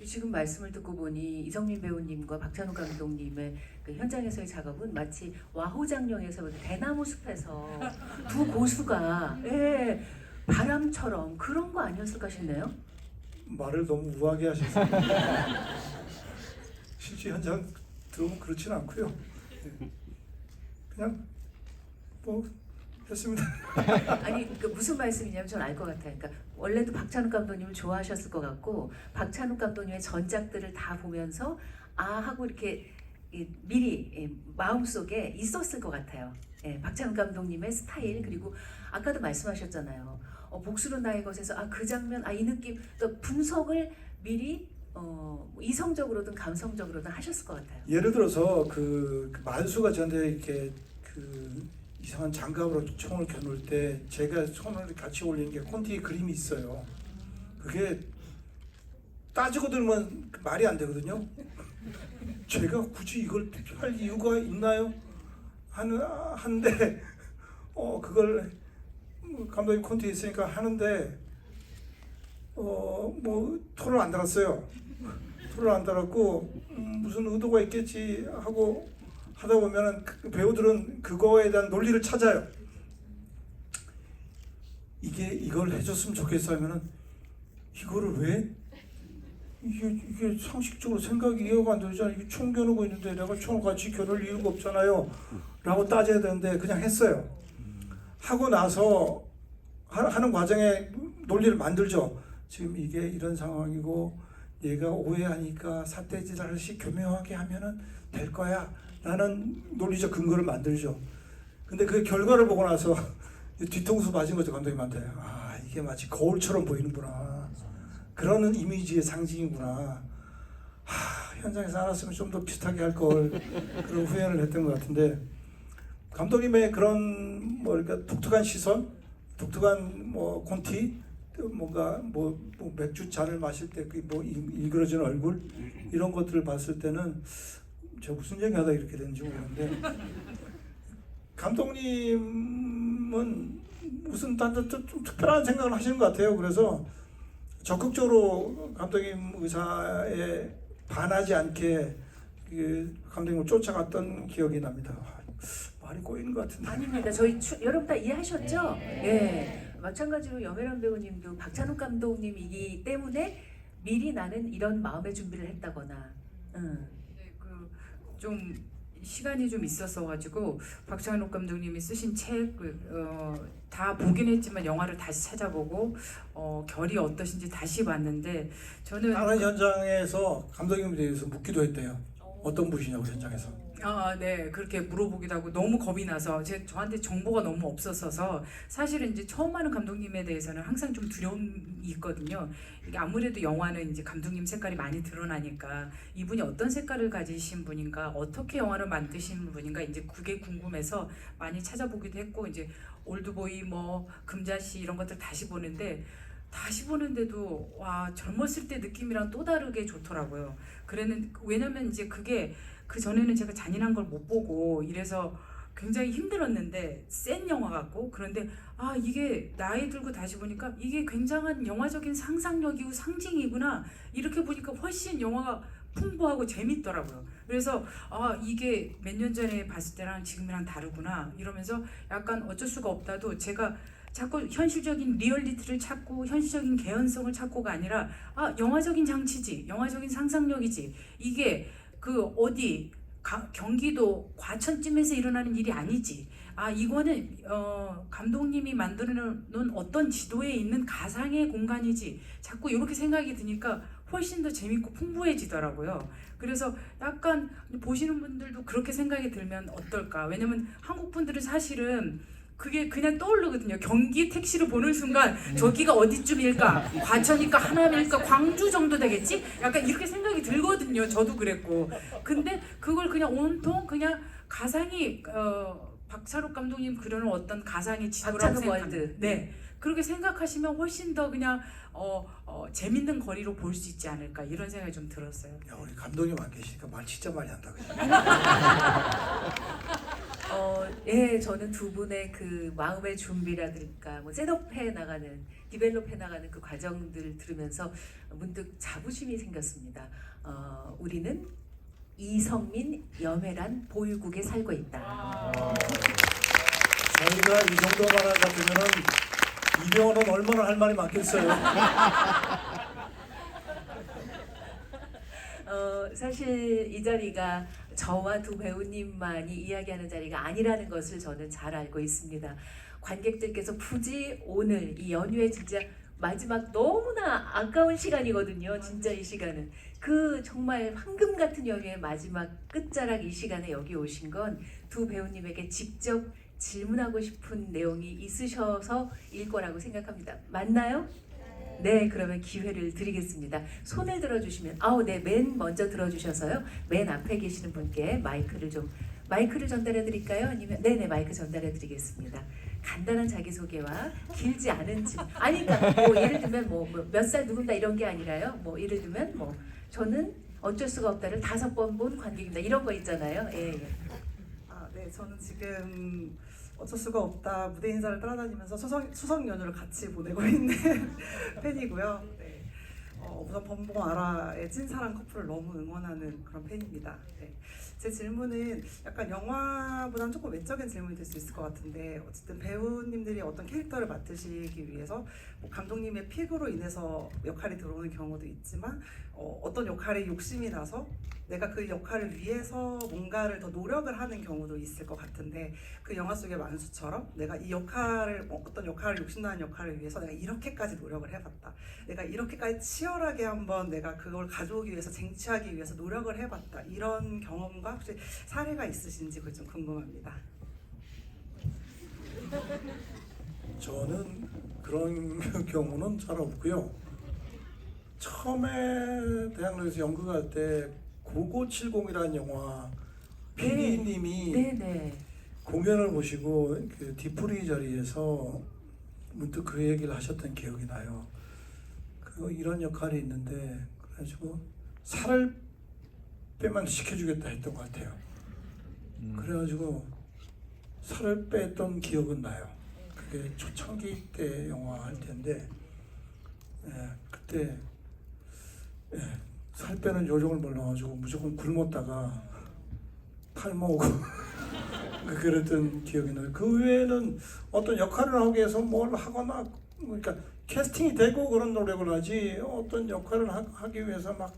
[SPEAKER 1] 지금 말씀을 듣고 보니 이성민 배우님과 박찬욱 감독님의 그 현장에서의 작업은 마치 와호장룡에서 대나무 숲에서 두 고수가 예, 바람처럼 그런 거 아니었을까 싶네요.
[SPEAKER 2] 말을 너무 우아하게 하셔서 실제 현장 들어보면 그렇진 않고요. 예. 그냥 뭐 했습니다.
[SPEAKER 1] 아니 그 무슨 말씀이냐면 전 알 것 같아요. 그러니까 원래도 박찬욱 감독님을 좋아하셨을 것 같고 박찬욱 감독님의 전작들을 다 보면서 아 하고 이렇게 미리 마음속에 있었을 것 같아요. 예, 박찬욱 감독님의 스타일 그리고 아까도 말씀하셨잖아요. 복수는 나의 것에서 아 그 장면 아 이 느낌 그러니까 분석을 미리 이성적으로든 감성적으로든 하셨을 것 같아요.
[SPEAKER 2] 예를 들어서 그 만수가 저한테 이렇게 그 이상한 장갑으로 총을 겨눌 때 제가 손을 같이 올린 게 콘티 그림이 있어요. 그게 따지고 들으면 말이 안 되거든요. 제가 굳이 이걸 할 이유가 있나요? 하는데 그걸 감독님 콘티에 있으니까 하는데 뭐 토를 안 달았어요. 토를 안 달았고 무슨 의도가 있겠지 하고 하다 보면은 그 배우들은 그거에 대한 논리를 찾아요. 이걸 해줬으면 좋겠어 하면은 이거를 왜? 이게 상식적으로 생각이 이해가 안 되잖아. 이게 총 겨누고 있는데 내가 총을 같이 겨눌 이유가 없잖아요. 라고 따져야 되는데 그냥 했어요. 하고 나서 하는 과정에 논리를 만들죠. 지금 이게 이런 상황이고 얘가 오해하니까 사태질 하듯이 교묘하게 하면은 될 거야. 라는 논리적 근거를 만들죠. 근데 그 결과를 보고 나서 뒤통수 맞은 거죠, 감독님한테. 아, 이게 마치 거울처럼 보이는구나. 그런 이미지의 상징이구나. 현장에서 알았으면 좀 더 비슷하게 할 걸. 그런 후회를 했던 것 같은데 감독님의 그런 뭐 그러니까 독특한 시선, 독특한 뭐 콘티, 뭔가 뭐 맥주 잔을 마실 때 그 뭐 일그러진 얼굴 이런 것들을 봤을 때는 저 무슨 얘기하다 이렇게 되는지 모르겠는데 감독님은 무슨 좀 특별한 생각을 하시는 것 같아요. 그래서 적극적으로 감독님 의사에 반하지 않게 감독님을 쫓아갔던 기억이 납니다. 말이 꼬이는 것 같은데.
[SPEAKER 1] 아닙니다. 저희 여러분 다 이해하셨죠? 예. 마찬가지로 염혜란 배우님도 박찬욱 감독님이기 때문에 미리 나는 이런 마음의 준비를 했다거나.
[SPEAKER 3] 좀 시간이 좀 있었어 가지고 박찬욱 감독님이 쓰신 책 다 보긴 했지만 영화를 다시 찾아보고 결이 어떠신지 다시 봤는데 저는
[SPEAKER 2] 다른 현장에서 감독님에 대해서 묻기도 했대요. 어떤 분이냐고 현장에서.
[SPEAKER 3] 네 그렇게 물어보기도 하고 너무 겁이 나서 저한테 정보가 너무 없었어서 사실은 이제 처음 하는 감독님에 대해서는 항상 좀 두려움이 있거든요. 이게 아무래도 영화는 이제 감독님 색깔이 많이 드러나니까 이분이 어떤 색깔을 가지신 분인가, 어떻게 영화를 만드신 분인가 이제 그게 궁금해서 많이 찾아보기도 했고 이제 올드보이 뭐 금자씨 이런 것들 다시 보는데도 와 젊었을 때 느낌이랑 또 다르게 좋더라고요. 왜냐면 이제 그게 그 전에는 제가 잔인한 걸 못 보고 이래서 굉장히 힘들었는데 센 영화 같고 그런데 이게 나이 들고 다시 보니까 이게 굉장한 영화적인 상상력이고 상징이구나 이렇게 보니까 훨씬 영화가 풍부하고 재밌더라고요. 그래서 이게 몇 년 전에 봤을 때랑 지금이랑 다르구나 이러면서 약간 어쩔 수가 없다도 제가 자꾸 현실적인 리얼리티를 찾고 현실적인 개연성을 찾고가 아니라 영화적인 장치지, 영화적인 상상력이지 이게 어디 경기도 과천쯤에서 일어나는 일이 아니지. 이거는 감독님이 만들어 놓은 어떤 지도에 있는 가상의 공간이지. 자꾸 이렇게 생각이 드니까 훨씬 더 재밌고 풍부해지더라고요. 그래서 약간 보시는 분들도 그렇게 생각이 들면 어떨까. 왜냐면 한국 분들은 사실은 그게 그냥 떠오르거든요. 경기 택시를 보는 순간 저기가 어디쯤일까? 과천일까? 하남일까? 광주 정도 되겠지? 약간 이렇게 생각이 들거든요. 저도 그랬고. 근데 그걸 그냥 온통 그냥 가상이 박찬욱 감독님 그려놓은 어떤 가상의 지도라고 생각합니다. 네. 그렇게 생각하시면 훨씬 더 그냥 재밌는 거리로 볼 수 있지 않을까 이런 생각이 좀 들었어요.
[SPEAKER 2] 야, 우리 감독님 안 계시니까 말 진짜 많이 한다 그죠?
[SPEAKER 1] 예, 저는 두 분의 그 마음의 준비라든가 뭐 셋업해 나가는, 디벨롭해 나가는 그 과정들을 들으면서 문득 자부심이 생겼습니다. 우리는 이성민, 염혜란 보유국에 살고 있다.
[SPEAKER 2] 저희가 이 정도 말할 같으면은 이병헌은 얼마나 할 말이 많겠어요.
[SPEAKER 1] 사실 이 자리가 저와 두 배우님만이 이야기하는 자리가 아니라는 것을 저는 잘 알고 있습니다. 관객들께서 굳이 오늘 이 연휴에 진짜 마지막 너무나 아까운 시간이거든요. 진짜 이 시간은 그 정말 황금 같은 연휴의 마지막 끝자락 이 시간에 여기 오신 건 두 배우님에게 직접 질문하고 싶은 내용이 있으셔서일 거라고 생각합니다. 맞나요? 네, 그러면 기회를 드리겠습니다. 손을 들어주시면, 네, 맨 먼저 들어주셔서요. 맨 앞에 계시는 분께 마이크를 전달해 드릴까요? 아니면 네네, 마이크 전달해 드리겠습니다. 간단한 자기소개와 길지 않은 질문. 아니, 그러니까 뭐 예를 들면 몇 살 누군다 이런 게 아니라요. 뭐 예를 들면 저는 어쩔 수가 없다를 5번 본 관객입니다. 이런 거 있잖아요. 예.
[SPEAKER 4] 네, 저는 지금 어쩔 수가 없다 무대 인사를 따라다니면서 추석 연휴를 같이 보내고 있는 팬이고요. 네. 우선 범봉 아라의 찐사랑 커플을 너무 응원하는 그런 팬입니다. 네. 제 질문은 약간 영화보다는 조금 외적인 질문이 될 수 있을 것 같은데, 어쨌든 배우님들이 어떤 캐릭터를 맡으시기 위해서 뭐 감독님의 픽으로 인해서 역할이 들어오는 경우도 있지만 어떤 역할에 욕심이 나서 내가 그 역할을 위해서 뭔가를 더 노력을 하는 경우도 있을 것 같은데, 그 영화 속의 만수처럼 내가 이 역할을 어떤 역할을 욕심나는 역할을 위해서 내가 이렇게까지 노력을 해봤다, 내가 이렇게까지 치열하게 한번 내가 그걸 가져오기 위해서 쟁취하기 위해서 노력을 해봤다, 이런 경험과 혹시 사례가 있으신지 그게 좀 궁금합니다.
[SPEAKER 2] 저는 그런 경우는 잘 없고요. 처음에 대학로에서 연극할 때 9970이라는 영화 PD님이
[SPEAKER 1] 네네.
[SPEAKER 2] 공연을 보시고 그 뒤풀이 자리에서 문득 그 얘기를 하셨던 기억이 나요. 이런 역할이 있는데 그래가지고 살을 빼면 시켜주겠다 했던 것 같아요. 그래가지고 살을 뺐던 기억은 나요. 그게 초창기 때 영화 할 텐데, 그때 살 빼는 요령을 몰라가지고 무조건 굶었다가 탈모고 그랬던 기억이 나요. 그 외에는 어떤 역할을 하기 위해서 뭘 하거나, 그러니까 캐스팅이 되고 그런 노력을 하지 어떤 역할을 하기 위해서 막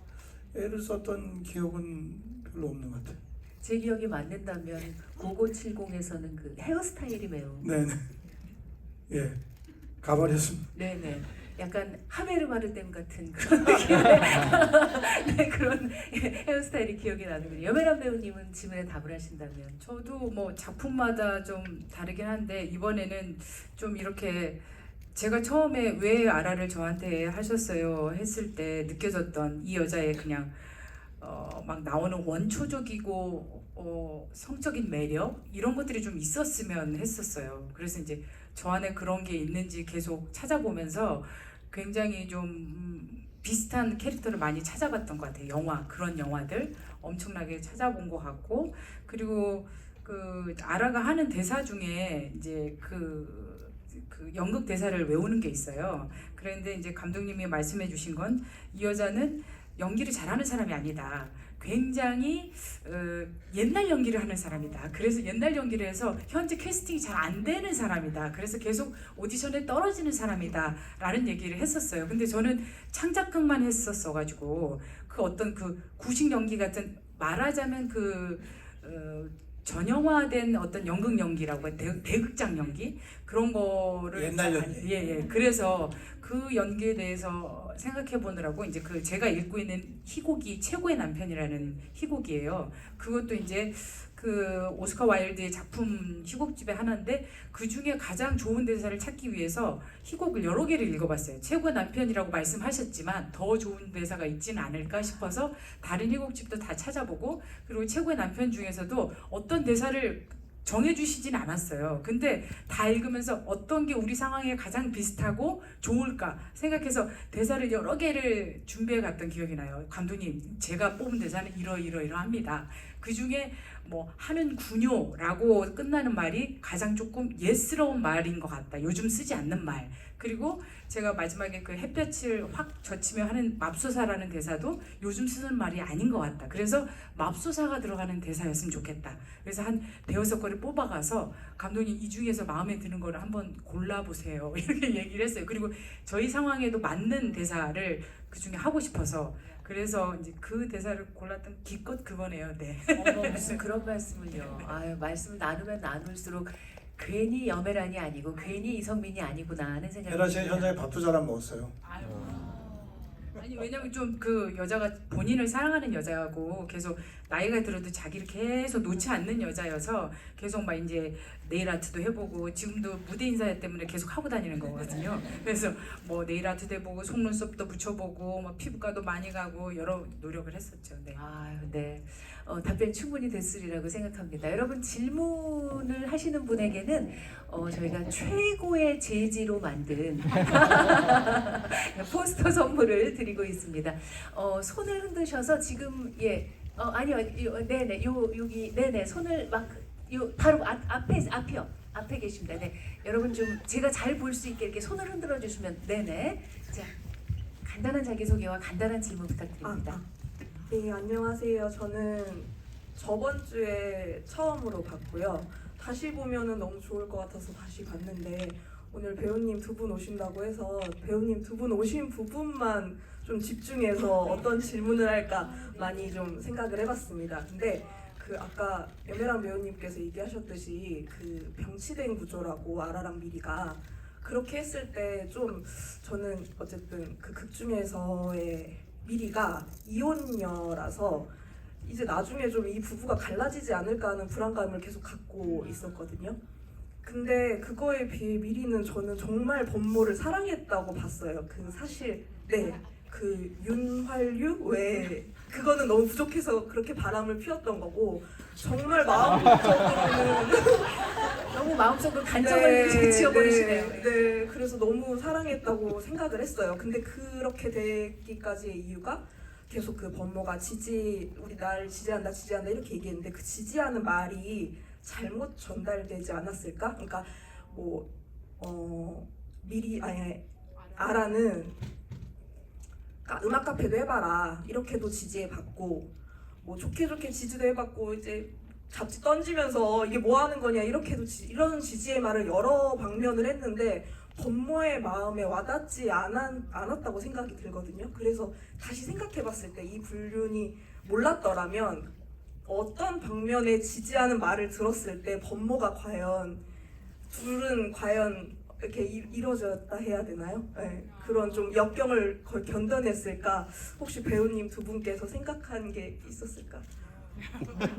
[SPEAKER 2] 애를 썼던 기억은 별로 없는 것 같아요.
[SPEAKER 1] 제 기억이 맞는다면 9970에서는 그 헤어스타일이 매우
[SPEAKER 2] 네네. 예, 가발이었습니다.
[SPEAKER 1] 네네. 약간 하베르마르댐 같은 그런 느낌의 네, 그런 헤어스타일이 기억이 나는군요. 염혜란 배우님은 질문에 답을 하신다면?
[SPEAKER 3] 저도 뭐 작품마다 좀 다르긴 한데, 이번에는 좀 이렇게 제가 처음에 왜 아라를 저한테 하셨어요 했을 때 느껴졌던 이 여자의 그냥 막 나오는 원초적이고 성적인 매력, 이런 것들이 좀 있었으면 했었어요. 그래서 이제 저 안에 그런 게 있는지 계속 찾아보면서 굉장히 좀 비슷한 캐릭터를 많이 찾아봤던 것 같아요. 그런 영화들 엄청나게 찾아본 것 같고, 그리고 그 아라가 하는 대사 중에 이제 그 연극 대사를 외우는 게 있어요. 그런데 이제 감독님이 말씀해 주신 건, 이 여자는 연기를 잘하는 사람이 아니다. 굉장히 옛날 연기를 하는 사람이다. 그래서 옛날 연기를 해서 현재 캐스팅이 잘 안 되는 사람이다. 그래서 계속 오디션에 떨어지는 사람이다 라는 얘기를 했었어요. 근데 저는 창작극만 했었어가지고 그 어떤 그 구식 연기 같은, 말하자면 전형화된 어떤 연극 연기라고 대극장 연기, 그런 거를
[SPEAKER 2] 옛날 연기.
[SPEAKER 3] 예. 그래서 그 연기에 대해서 생각해 보느라고 이제 그 제가 읽고 있는 희곡이 최고의 남편이라는 희곡이에요. 그것도 이제 그 오스카 와일드의 작품 희곡집의 하나인데, 그 중에 가장 좋은 대사를 찾기 위해서 희곡을 여러 개를 읽어봤어요. 최고의 남편이라고 말씀하셨지만 더 좋은 대사가 있지는 않을까 싶어서 다른 희곡집도 다 찾아보고, 그리고 최고의 남편 중에서도 어떤 대사를 정해주시진 않았어요. 근데 다 읽으면서 어떤 게 우리 상황에 가장 비슷하고 좋을까 생각해서 대사를 여러 개를 준비해 갔던 기억이 나요. 감독님, 제가 뽑은 대사는 이러이러합니다. 그 중에 뭐 하는 군요라고 끝나는 말이 가장 조금 옛스러운 말인 것 같다. 요즘 쓰지 않는 말. 그리고 제가 마지막에 그 햇볕을 확 젖히며 하는 맙소사라는 대사도 요즘 쓰는 말이 아닌 것 같다. 그래서 맙소사가 들어가는 대사였으면 좋겠다. 그래서 한 대여섯 거를 뽑아가서 감독님 이 중에서 마음에 드는 거를 한번 골라보세요. 이렇게 얘기를 했어요. 그리고 저희 상황에도 맞는 대사를 그 중에 하고 싶어서 그래서 이제 그 대사를 골랐던 기껏 그거네요. 네.
[SPEAKER 1] 어머 무슨 그런 말씀을요. 아유 말씀을 나누면 나눌수록 괜히 여메란이 아니고 괜히 이성민이 아니구나 하는 생각이
[SPEAKER 2] 헤라 씨는
[SPEAKER 1] 듭니다.
[SPEAKER 2] 현장에 밥도 잘 안 먹었어요.
[SPEAKER 3] 아니 왜냐면 좀 그 여자가 본인을 사랑하는 여자고 계속 나이가 들어도 자기를 계속 놓지 않는 여자여서 계속 막 이제 네일 아트도 해보고 지금도 무대 인사 때문에 계속 하고 다니는 거거든요. 그래서 뭐 네일 아트도 해보고 속눈썹도 붙여보고 막 피부과도 많이 가고 여러 노력을 했었죠. 네.
[SPEAKER 1] 아유, 네. 답변 충분히 됐으리라고 생각합니다. 여러분 질문을 하시는 분에게는 저희가 최고의 재지로 만든 포스터 선물을 드리고 있습니다. 손을 흔드셔서 지금 아니요, 네네, 여기 네네 손을 막 바로 앞에 계십니다. 네, 여러분 좀 제가 잘 볼 수 있게 이렇게 손을 흔들어 주시면 네네. 자, 간단한 자기 소개와 간단한 질문 부탁드립니다.
[SPEAKER 5] 네, 안녕하세요. 저는 저번 주에 처음으로 봤고요. 다시 보면은 너무 좋을 것 같아서 다시 봤는데 오늘 배우님 두 분 오신다고 해서 배우님 두 분 오신 부분만 좀 집중해서 어떤 질문을 할까 많이 좀 생각을 해봤습니다. 근데 그 아까 여메란 배우님께서 얘기하셨듯이 그 병치된 구조라고 아라랑 미리가 그렇게 했을 때 좀 저는 어쨌든 그 극 중에서의 미리가 이혼녀라서 이제 나중에 좀 이 부부가 갈라지지 않을까 하는 불안감을 계속 갖고 있었거든요. 근데 그거에 비해 미리는 저는 정말 범모를 사랑했다고 봤어요. 그 사실 그 윤활유 외에 그거는 너무 부족해서 그렇게 바람을 피웠던 거고 정말 마음적으로는
[SPEAKER 1] 너무 마음속으로 간정을 지어버리시네요.
[SPEAKER 5] 네, 그래서 너무 사랑했다고 생각을 했어요. 근데 그렇게 되기까지의 이유가 계속 그 범모가 우리 날 지지한다 이렇게 얘기했는데 그 지지하는 말이 잘못 전달되지 않았을까? 그러니까 아라는 음악 카페도 해봐라 이렇게도 지지해봤고 뭐 좋게 지지도 해봤고 이제 잡지 던지면서 이게 뭐 하는 거냐 이렇게도 이런 지지의 말을 여러 방면을 했는데 범모의 마음에 와닿지 않았다고 생각이 들거든요. 그래서 다시 생각해봤을 때 이 불륜이 몰랐더라면 어떤 방면에 지지하는 말을 들었을 때 범모가 둘은 과연 이렇게 이루어졌다 해야 되나요? 네, 그런 좀 역경을 견뎌냈을까? 혹시 배우님 두 분께서 생각한 게 있었을까?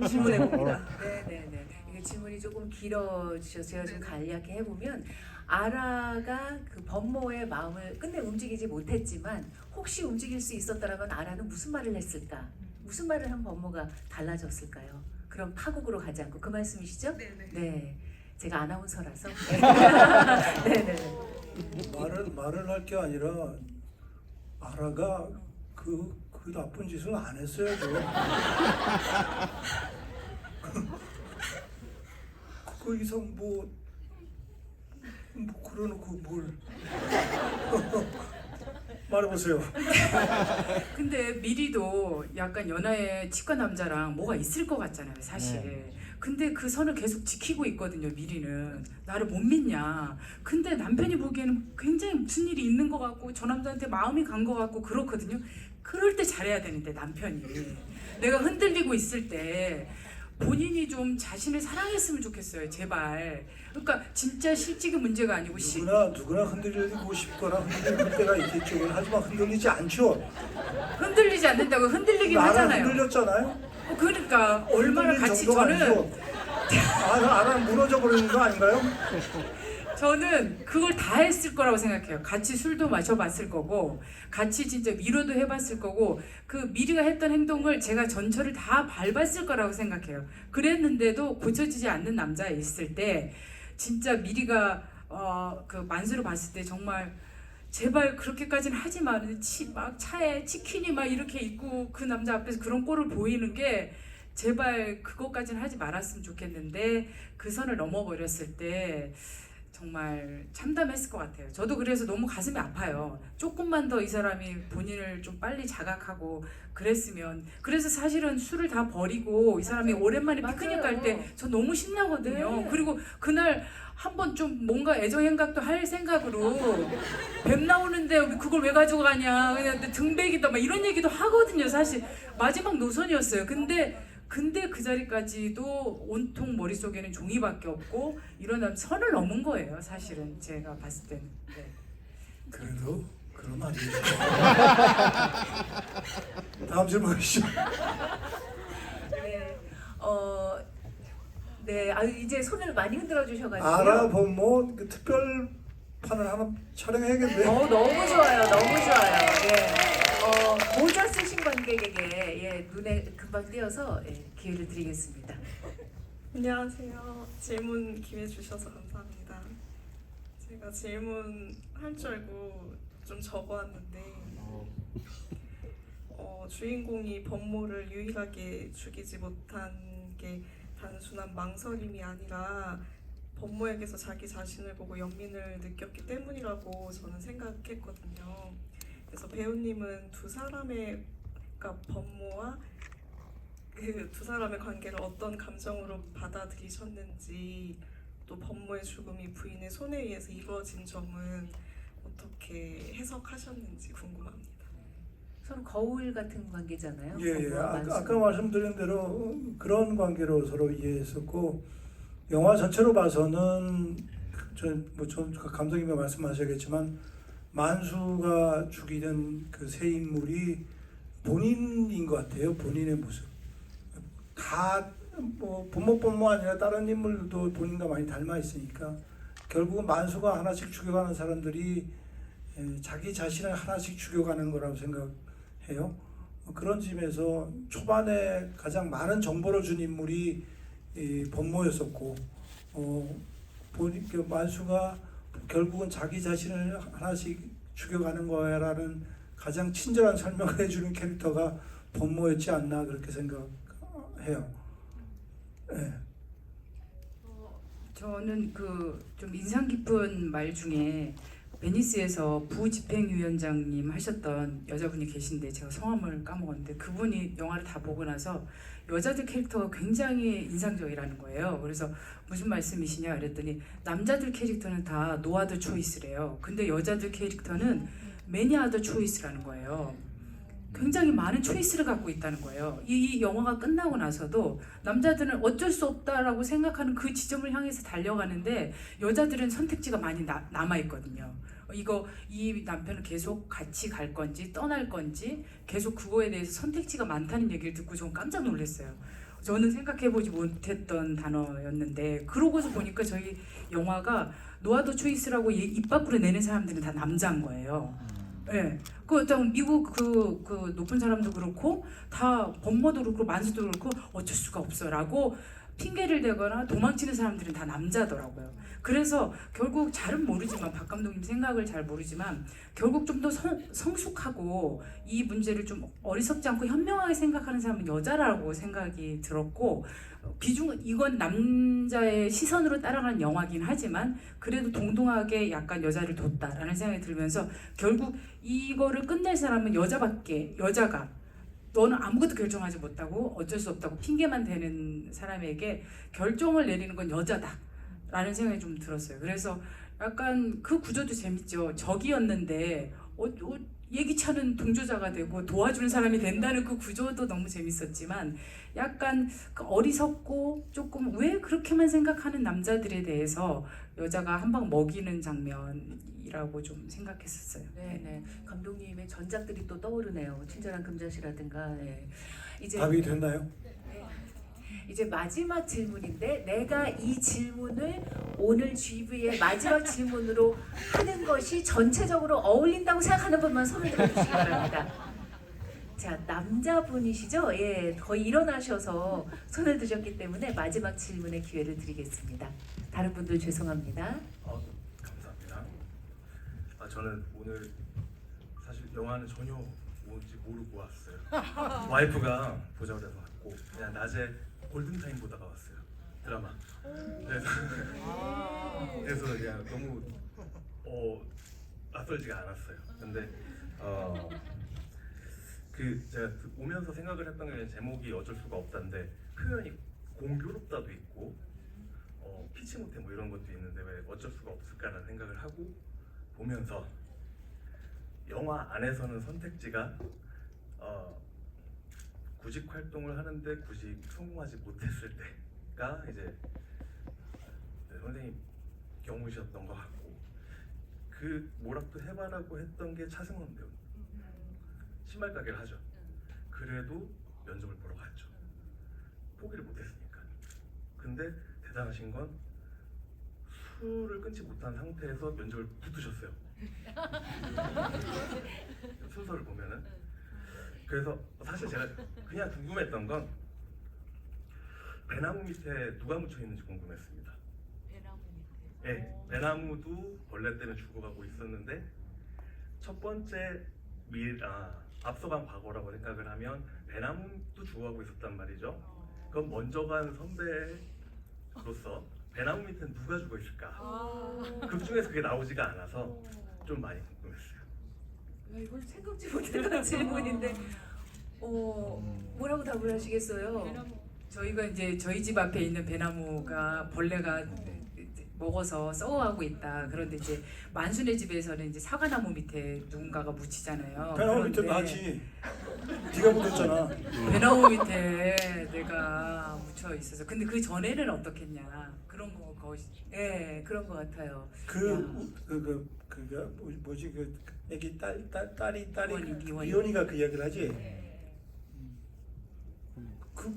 [SPEAKER 5] 질문해 봅니다.
[SPEAKER 1] 네네네. 이게 질문이 조금 길어지셔서 제가 좀 간략히 해보면 아라가 그 범모의 마음을 끝내 움직이지 못했지만 혹시 움직일 수 있었더라면 아라는 무슨 말을 했을까? 무슨 말을 한 범모가 달라졌을까요? 그런 파국으로 가지 않고 그 말씀이시죠?
[SPEAKER 5] 네네.
[SPEAKER 1] 네. 제가 아나운서라서. 네네.
[SPEAKER 2] 말을 할 게 아니라 아라가 그 나쁜 짓을 안 했어야죠. 그거 이상 뭐 그러놓고 뭘 말해보세요.
[SPEAKER 3] 근데 미리도 약간 연하의 치과 남자랑 뭐가 있을 것 같잖아요, 사실. 근데 그 선을 계속 지키고 있거든요, 미리는. 나를 못 믿냐. 근데 남편이 보기에는 굉장히 무슨 일이 있는 것 같고 저 남자한테 마음이 간 것 같고 그렇거든요. 그럴 때 잘해야 되는데 남편이. 내가 흔들리고 있을 때 본인이 좀 자신을 사랑했으면 좋겠어요, 제발. 그러니까 진짜 실직이 문제가 아니고
[SPEAKER 2] 누구나 흔들리고 싶거나 흔들릴 때가 있겠죠. 하지만 흔들리지 않죠.
[SPEAKER 3] 흔들리지 않는다고 흔들리긴
[SPEAKER 2] 나라
[SPEAKER 3] 하잖아요.
[SPEAKER 2] 흔들렸잖아요.
[SPEAKER 3] 그러니까 얼마나 같이
[SPEAKER 2] 저는 아라는 무너져 버리는 거 아닌가요?
[SPEAKER 3] 저는 그걸 다 했을 거라고 생각해요. 같이 술도 마셔봤을 거고 같이 진짜 위로도 해봤을 거고 그 미리가 했던 행동을 제가 전철을 다 밟았을 거라고 생각해요. 그랬는데도 고쳐지지 않는 남자가 있을 때 진짜 미리가 그 만수를 봤을 때 정말 제발 그렇게까지는 하지 마. 막 차에 치킨이 막 이렇게 있고 그 남자 앞에서 그런 꼴을 보이는 게 제발 그것까지는 하지 말았으면 좋겠는데 그 선을 넘어버렸을 때 정말 참담했을 것 같아요. 저도 그래서 너무 가슴이 아파요. 조금만 더 이 사람이 본인을 좀 빨리 자각하고 그랬으면. 그래서 사실은 술을 다 버리고 이 사람이
[SPEAKER 1] 맞아요.
[SPEAKER 3] 오랜만에
[SPEAKER 1] 맞아요.
[SPEAKER 3] 피크닉 갈 때 저 너무 신나거든요.
[SPEAKER 1] 네.
[SPEAKER 3] 그리고 그날 한번 좀 뭔가 애정행각도 할 생각으로 뱀 나오는데 그걸 왜 가지고 가냐, 그냥 등백이다 막 이런 얘기도 하거든요. 사실 마지막 노선이었어요. 근데 그 자리까지도 온통 머릿속에는 종이밖에 없고 이런 선을 넘은 거예요. 사실은 제가 봤을 때는. 네.
[SPEAKER 2] 그래도 그럼 안 되죠. 다음 질문 주시죠.
[SPEAKER 1] 네. 네. 아, 이제 손을 많이 흔들어 주셔가지고.
[SPEAKER 2] 알아본 그 특별판을 하나 촬영해야겠네.
[SPEAKER 1] 너무 좋아요. 너무 좋아요. 예. 모자 쓰신 관객에게 눈에 금방 띄어서 기회를 드리겠습니다.
[SPEAKER 5] 안녕하세요. 질문 기회 주셔서 감사합니다. 제가 질문 할 줄 알고 좀 적어왔는데 주인공이 범모를 유일하게 죽이지 못한 게 단순한 망설임이 아니라 범모에게서 자기 자신을 보고 연민을 느꼈기 때문이라고 저는 생각했거든요. 그래서 배우님은 두 사람의, 그러니까 범모와 그 두 사람의 관계를 어떤 감정으로 받아들이셨는지, 또 범모의 죽음이 부인의 손에 의해서 이루어진 점은 어떻게 해석하셨는지 궁금합니다.
[SPEAKER 1] 서로 거울 같은 관계잖아요.
[SPEAKER 2] 예.
[SPEAKER 1] 범모와 만수.
[SPEAKER 2] 아까 말씀드린 대로 그런 관계로 서로 이해했었고, 영화 전체로 봐서는 전 감독님이 말씀하셔야겠지만 만수가 죽이는 그 세 인물이 본인인 것 같아요. 본인의 모습. 다 범모 아니라 다른 인물도 본인과 많이 닮아 있으니까 결국은 만수가 하나씩 죽여가는 사람들이 자기 자신을 하나씩 죽여가는 거라고 생각해요. 그런 점에서 초반에 가장 많은 정보를 준 인물이 범모였었고, 만수가 결국은 자기 자신을 하나씩 죽여가는 거야라는 가장 친절한 설명을 해주는 캐릭터가 범모였지 않나 그렇게 생각해요. 네.
[SPEAKER 3] 저는 그 좀 인상 깊은 말 중에 베니스에서 부집행위원장님 하셨던 여자분이 계신데 제가 성함을 까먹었는데 그분이 영화를 다 보고 나서 여자들 캐릭터가 굉장히 인상적이라는 거예요. 그래서 무슨 말씀이시냐 그랬더니 남자들 캐릭터는 다 노아드 초이스래요. 근데 여자들 캐릭터는 매니아드 초이스라는 거예요. 굉장히 많은 초이스를 갖고 있다는 거예요. 이 영화가 끝나고 나서도 남자들은 어쩔 수 없다라고 생각하는 그 지점을 향해서 달려가는데 여자들은 선택지가 많이 남아 있거든요. 이 남편은 계속 같이 갈 건지 떠날 건지 계속 그거에 대해서 선택지가 많다는 얘기를 듣고 좀 깜짝 놀랐어요. 저는 생각해보지 못했던 단어였는데 그러고서 보니까 저희 영화가 노아드 초이스라고 입 밖으로 내는 사람들은 다 남자인 거예요. 예. 그 미국 그 높은 사람도 그렇고 다 범모도 그렇고 만수도 그렇고 어쩔 수가 없어라고 핑계를 대거나 도망치는 사람들은 다 남자더라고요. 그래서 결국 잘은 모르지만 박 감독님 생각을 잘 모르지만 결국 좀 더 성숙하고 이 문제를 좀 어리석지 않고 현명하게 생각하는 사람은 여자라고 생각이 들었고 이건 남자의 시선으로 따라가는 영화긴 하지만 그래도 동등하게 약간 여자를 뒀다라는 생각이 들면서 결국 이거를 끝낼 사람은 여자가 너는 아무것도 결정하지 못하고 어쩔 수 없다고 핑계만 대는 사람에게 결정을 내리는 건 여자다라는 생각이 좀 들었어요. 그래서 약간 그 구조도 재밌죠. 적이었는데 예기치 않은 동조자가 되고 도와주는 사람이 된다는 그 구조도 너무 재밌었지만 약간 그 어리석고 조금 왜 그렇게만 생각하는 남자들에 대해서 여자가 한 방 먹이는 장면이라고 좀 생각했었어요.
[SPEAKER 1] 네. 감독님의 전작들이 또 떠오르네요. 친절한 금자씨라든가. 네. 이제
[SPEAKER 2] 답이 됐나요?
[SPEAKER 1] 이제 마지막 질문인데 내가 이 질문을 오늘 GV의 마지막 질문으로 하는 것이 전체적으로 어울린다고 생각하는 분만 손을 들어주시기 바랍니다. 자, 남자분이시죠? 예, 거의 일어나셔서 손을 드셨기 때문에 마지막 질문의 기회를 드리겠습니다. 다른 분들 죄송합니다.
[SPEAKER 6] 감사합니다. 저는 오늘 사실 영화는 전혀 뭔지 모르고 왔어요. 와이프가 보자고 해서 왔고 그냥 낮에 골든타임 보다가 왔어요. 드라마. 그래서 그냥 너무 낯설지가 않았어요. 근데 그 제가 오면서 생각을 했던 게 제목이 어쩔 수가 없다인데 표현이 공교롭다도 있고 피치 못해 뭐 이런 것도 있는데 왜 어쩔 수가 없을까라는 생각을 하고 보면서 영화 안에서는 선택지가 구직 활동을 하는데 구직 성공하지 못했을 때가 이제 선생님 경우이셨던 것 같고 그 뭐라도 해봐라고 했던 게 차승원 배우. 신발 가게를 하죠. 그래도 면접을 보러 갔죠. 포기를 못했으니까. 근데 대단하신 건 술을 끊지 못한 상태에서 면접을 붙으셨어요. 순서를 보면은. 그래서 사실 제가 그냥 궁금했던 건 배나무 밑에 누가 묻혀 있는지 궁금했습니다.
[SPEAKER 7] 배나무 밑에.
[SPEAKER 6] 네, 배나무도 벌레 때문에 죽어가고 있었는데 첫 번째 앞서간 과거라고 생각을 하면 배나무도 죽어가고 있었단 말이죠. 그럼 먼저 간 선배로서 배나무 밑에는 누가 죽어 있을까? 극 중에서 그게 나오지가 않아서 좀 많이 궁금했어요.
[SPEAKER 1] 이건 생각지 못했던 질문인데 뭐라고 답을 하시겠어요?
[SPEAKER 3] 저희가 이제 저희 집 앞에 있는 배나무가 벌레가 먹어서 썩어가고 있다. 그런데 이제 만순의 집에서는 이제 사과나무 밑에 누군가가 묻히잖아요.
[SPEAKER 2] 배나무 밑에
[SPEAKER 3] 그런데
[SPEAKER 2] 나지. 네가 묻었잖아.
[SPEAKER 3] 배나무 밑에 내가 묻혀 있어서. 근데 그 전에는 어떻겠냐. 그런 거 거의.
[SPEAKER 1] 네, 그런 것 같아요.
[SPEAKER 2] 뭐지 그 애기 딸이
[SPEAKER 1] 리원이.
[SPEAKER 2] 리원이가 그 이야기를 하지. 그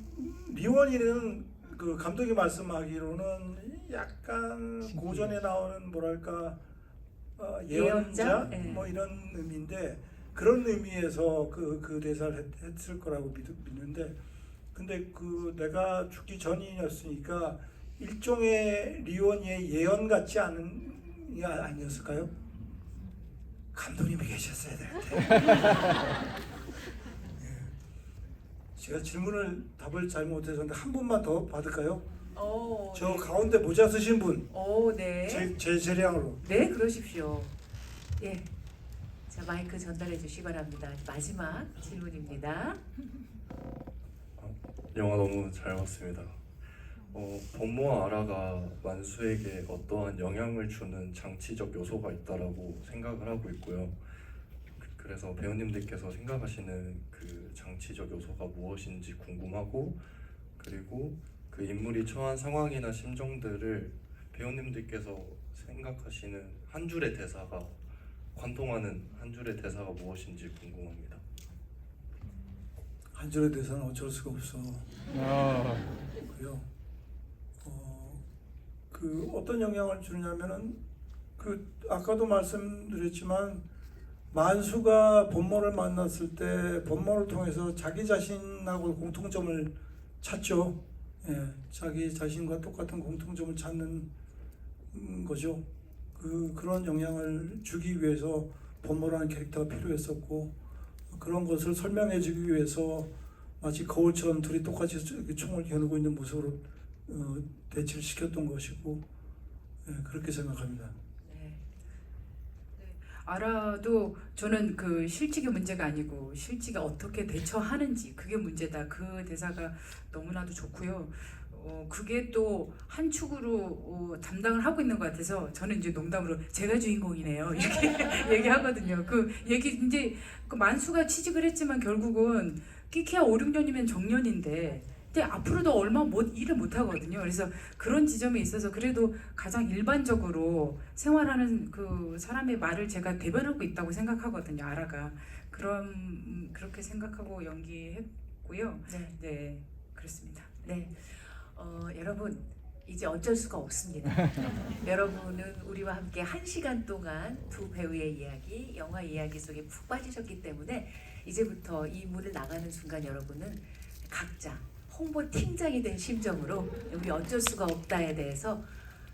[SPEAKER 2] 리원이는 그 감독이 말씀하기로는 약간 고전에 나오는 뭐랄까 예언자
[SPEAKER 1] 네.
[SPEAKER 2] 뭐 이런 의미인데 그런 의미에서 그 대사를 했을 거라고 믿는데 근데 그 내가 죽기 전이었으니까 일종의 리원이의 예언 같지 않은 게 아니었을까요? 감독님이 계셨어야 되는데. 제가 답을 잘 못해서 한 분만 더 받을까요? 저
[SPEAKER 1] 네.
[SPEAKER 2] 가운데 모자 쓰신 분,
[SPEAKER 1] 네.
[SPEAKER 2] 제 재량으로.
[SPEAKER 1] 네, 그러십시오. 예. 자, 마이크 전달해 주시기 바랍니다. 마지막 질문입니다.
[SPEAKER 8] 영화 너무 잘 봤습니다. 범모와 아라가 만수에게 어떠한 영향을 주는 장치적 요소가 있다라고 생각을 하고 있고요. 그래서 배우님들께서 생각하시는 그 장치적 요소가 무엇인지 궁금하고 그리고 그 인물이 처한 상황이나 심정들을 배우님들께서 생각하시는 한 줄의 대사가 관통하는 한 줄의 대사가 무엇인지 궁금합니다.
[SPEAKER 2] 한 줄의 대사는 어쩔 수가 없어. 그요. 그 어떤 영향을 주냐면은 그 아까도 말씀드렸지만 만수가 범모를 만났을 때 범모를 통해서 자기 자신하고 공통점을 찾죠. 예, 자기 자신과 똑같은 공통점을 찾는 거죠. 그런 영향을 주기 위해서 범모라는 캐릭터가 필요했었고 그런 것을 설명해주기 위해서 마치 거울처럼 둘이 똑같이 총을 겨누고 있는 모습으로 대치를 시켰던 것이고 예, 그렇게 생각합니다.
[SPEAKER 3] 알아도 저는 그 실직이 문제가 아니고 실직에 어떻게 대처하는지 그게 문제다. 그 대사가 너무나도 좋고요. 그게 또 한 축으로 담당을 하고 있는 것 같아서 저는 이제 농담으로 제가 주인공이네요 이렇게 얘기하거든요. 그 얘기 이제 그 만수가 취직을 했지만 결국은 끼케야 5, 6년이면 정년인데 근데 앞으로도 얼마 일을 못 하거든요. 그래서 그런 지점에 있어서 그래도 가장 일반적으로 생활하는 그 사람의 말을 제가 대변하고 있다고 생각하거든요. 아라가 그렇게 생각하고 연기했고요. 네, 그렇습니다.
[SPEAKER 1] 네, 여러분 이제 어쩔 수가 없습니다. 여러분은 우리와 함께 1시간 동안 두 배우의 이야기, 영화 이야기 속에 푹 빠지셨기 때문에 이제부터 이 문을 나가는 순간 여러분은 각자 홍보 팀장이 된 심정으로 우리 어쩔 수가 없다에 대해서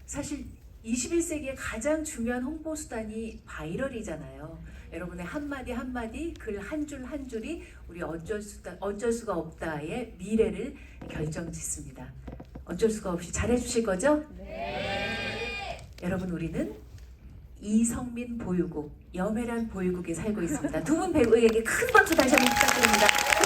[SPEAKER 1] 사실 21세기의 가장 중요한 홍보 수단이 바이럴이잖아요. 여러분의 한마디 한마디, 글 한 줄 한 줄이 우리 어쩔 수가 없다의 미래를 결정짓습니다. 어쩔 수가 없이 잘해주실 거죠? 네. 여러분, 우리는 이성민 보유국, 염혜란 보유국에 살고 있습니다. 두 분 배우에게 큰 박수 다시 한번 부탁드립니다.